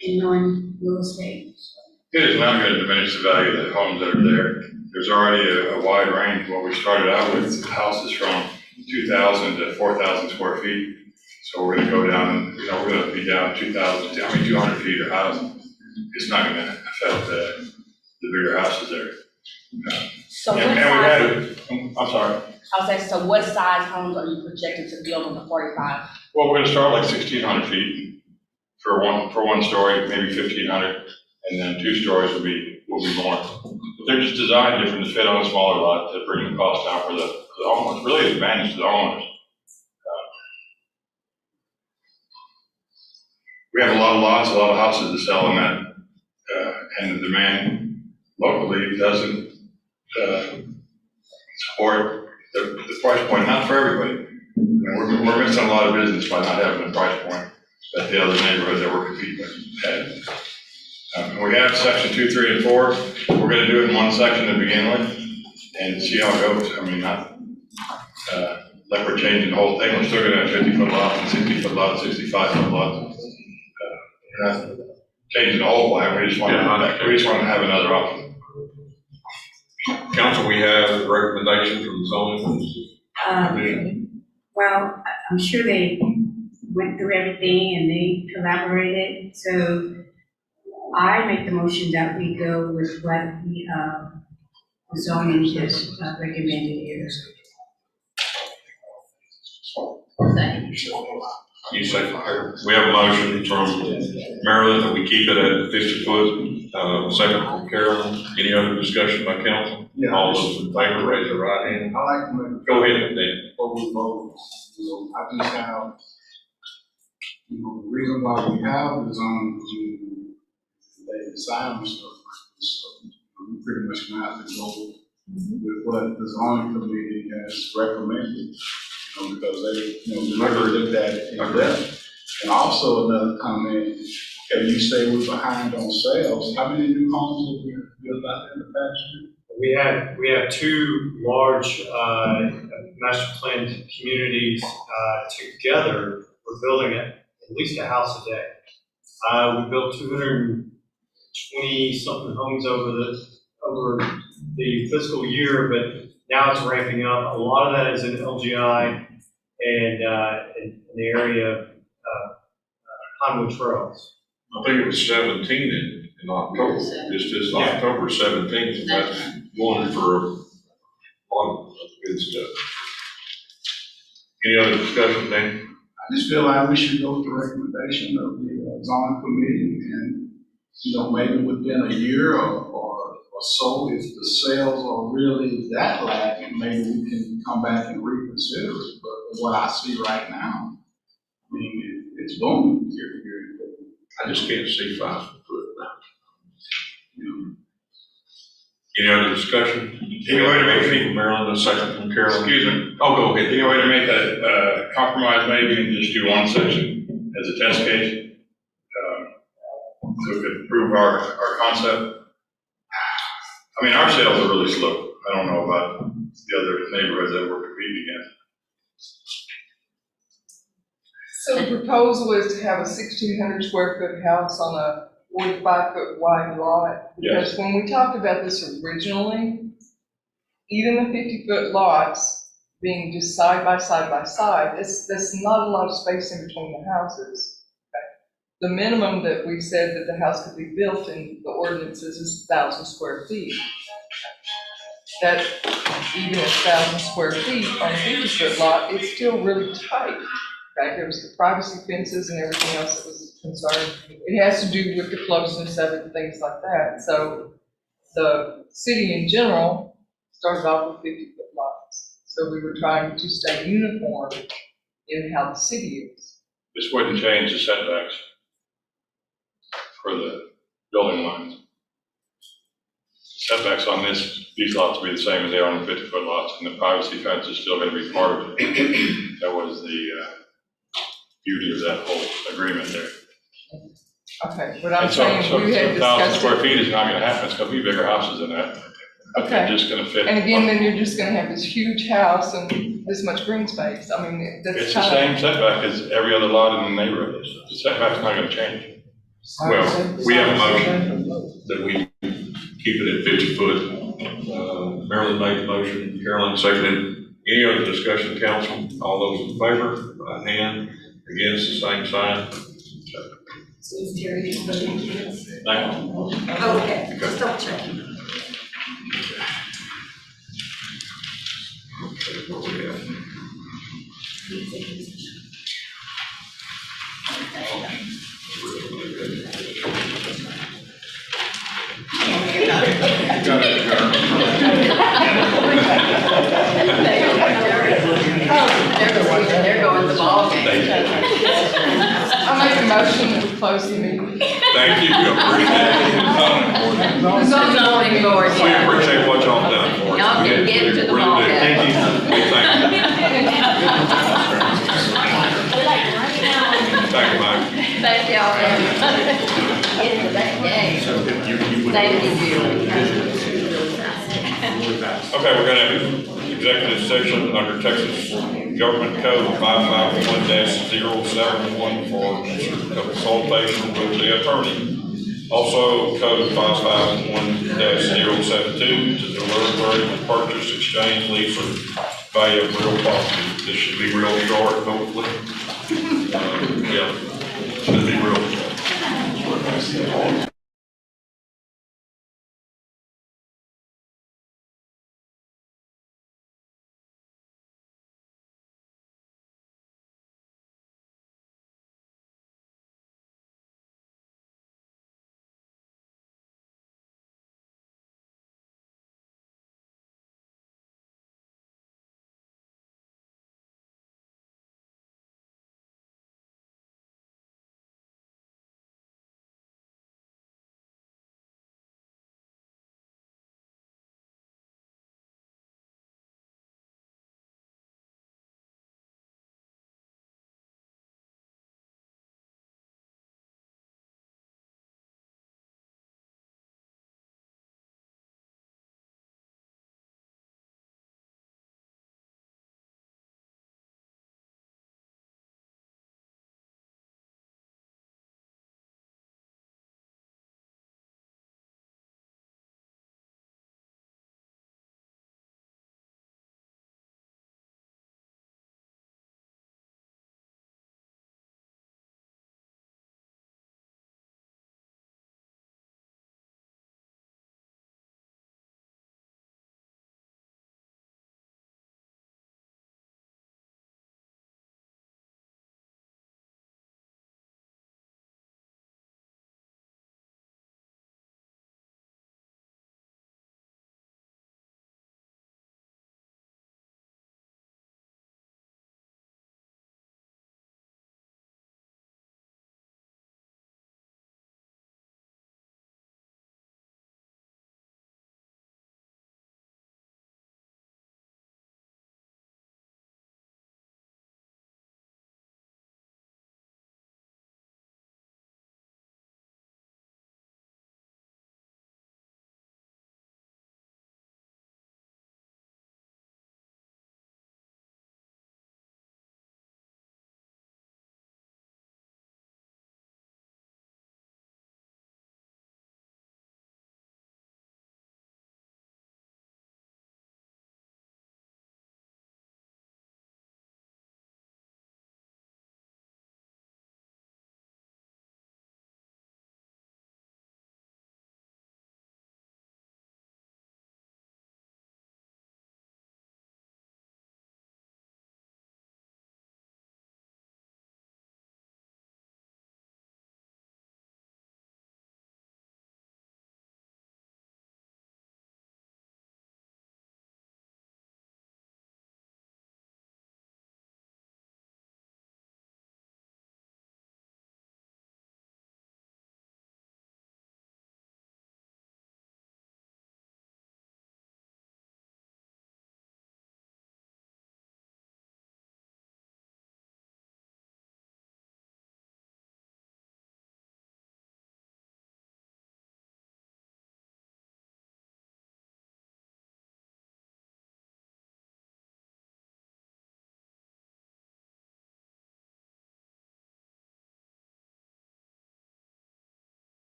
S: In knowing real estate.
U: It is not going to diminish the value of the homes that are there. There's already a wide range. What we started out with houses from 2,000 to 4,000 square feet. So we're going to go down, you know, we're going to be down 200 feet or higher. It's not going to affect the bigger houses there.
W: So
U: and we had, I'm sorry.
W: I was asking, so what size homes are you projecting to build on the 45?
U: Well, we're going to start like 1,600 feet for one story, maybe 1,500, and then 2 stories will be more. But they're just designed different to fit on a smaller lot to bring the cost down for the homeowners. Really, an advantage to the homeowners. We have a lot of lots, a lot of houses to sell in that, and the demand locally doesn't support the price point, not for everybody. We're missing a lot of business by not having the price point that the other neighborhoods that we're competing with had. We have section 2, 3, and 4. We're going to do it in one section to begin with and see how it goes. I mean, not like we're changing the whole thing. We're still going to have 50-foot lots and 60-foot lots, 65-foot lots. We're not changing the whole plan. We just want to have another option.
B: Council, we have a recommendation from the zoning commission.
S: Well, I'm sure they went through everything and they collaborated, so I make the motion that we go with what the zoning has recommended here.
B: You say, we have a motion from Marilyn that we keep it at 50 foot, second from Carolyn. Any other discussion by council?
Q: Yeah.
B: All those in favor, raise their right hand.
Q: I like to make.
B: Go ahead, Dan.
Q: Before we vote, I just have, the reason why we have the zoning committee, they decide on stuff like this, so we pretty much gonna have to go with what the zoning committee has recommended, because they, never looked at it in depth. And also another comment, okay, you say we're behind on sales, how many new homes have we built out in the past year?
G: We have 2 large master planned communities together. We're building at least a house a day. We built 220 something homes over the fiscal year, but now it's ramping up. A lot of that is in LGI and in the area of Conwood Trails.
B: I think it was 17 in October. It's just October 17th, and that's going for a lot of good stuff. Any other discussion, Dan?
Q: I just feel like we should go with the recommendation of the zoning committee and, maybe within a year or so, if the sales are really that lacking, maybe we can come back and reconsider it. But what I see right now, I mean, it's booming here.
B: I just can't see 5 foot now. Any other discussion?
U: Any way to make
B: from Maryland, a second from Carolyn?
U: Excuse me.
B: Oh, go ahead.
U: Any way to make that compromise maybe and just do one section as a test case? So we could prove our concept. I mean, our sales are really slow. I don't know about the other neighborhoods that we're competing against.
F: So the proposal is to have a 1,600 square foot house on a 45 foot wide lot. Because when we talked about this originally, even the 50 foot lots being just side by side by side, there's not a lot of space in between the houses. The minimum that we said that the house could be built in the ordinances is 1,000 square feet. That even at 1,000 square feet on a 50 foot lot, it's still really tight. Right? There was the privacy fences and everything else that was concerned. It has to do with the closeness of it and things like that. So the city in general started off with 50 foot lots. So we were trying to stay uniform in how the city is.
U: This wouldn't change the setbacks for the building lines. setbacks on these lots will be the same as they are on the 50-foot lots, and the privacy fence is still gonna be part of it. That was the beauty of that whole agreement there.
F: Okay, but I'm
U: And so,
F: saying we had
U: 1,000
F: discussed
U: square
F: it.
U: feet is not gonna happen, it's gonna be bigger houses than that. But they're
F: Okay.
U: just gonna fit.
F: And again, then you're just gonna have this huge house and this much green space. I mean, that's
U: It's the
F: kind
U: same setback as every other lot in the neighborhood. The setback's not gonna change.
B: Well, we have a motion that we keep it at 50 foot. Marilyn made the motion, Carolyn seconded. Any other discussion, council? All those in favor, right hand. Against, the same sign. Thank you.
H: Okay, just double checking.
B: Okay, what we have?
E: They're going to the ball game.
F: I make a motion that we close the meeting.
B: Thank you, we appreciate it.
F: The zoning board.
B: We appreciate what y'all done for us.
E: Y'all can get to the
B: Really
E: ball
B: do.
E: game.
G: Thank you.
B: Thank you. Thank you, Mike.
E: Thank y'all. Get to that game. Thank you.
B: Okay, we're gonna have executive session under Texas Government Code 551-071 for consultation with the attorney. Also, Code 551-072 to deliberate the purchase, exchange, lease, or value of real property. This should be real short, hopefully. Yeah, should be real short.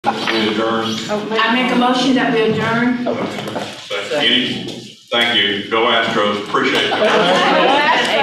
B: We adjourn.
S: I make a motion that we adjourn.
B: Thank you. Go Astros. Appreciate it.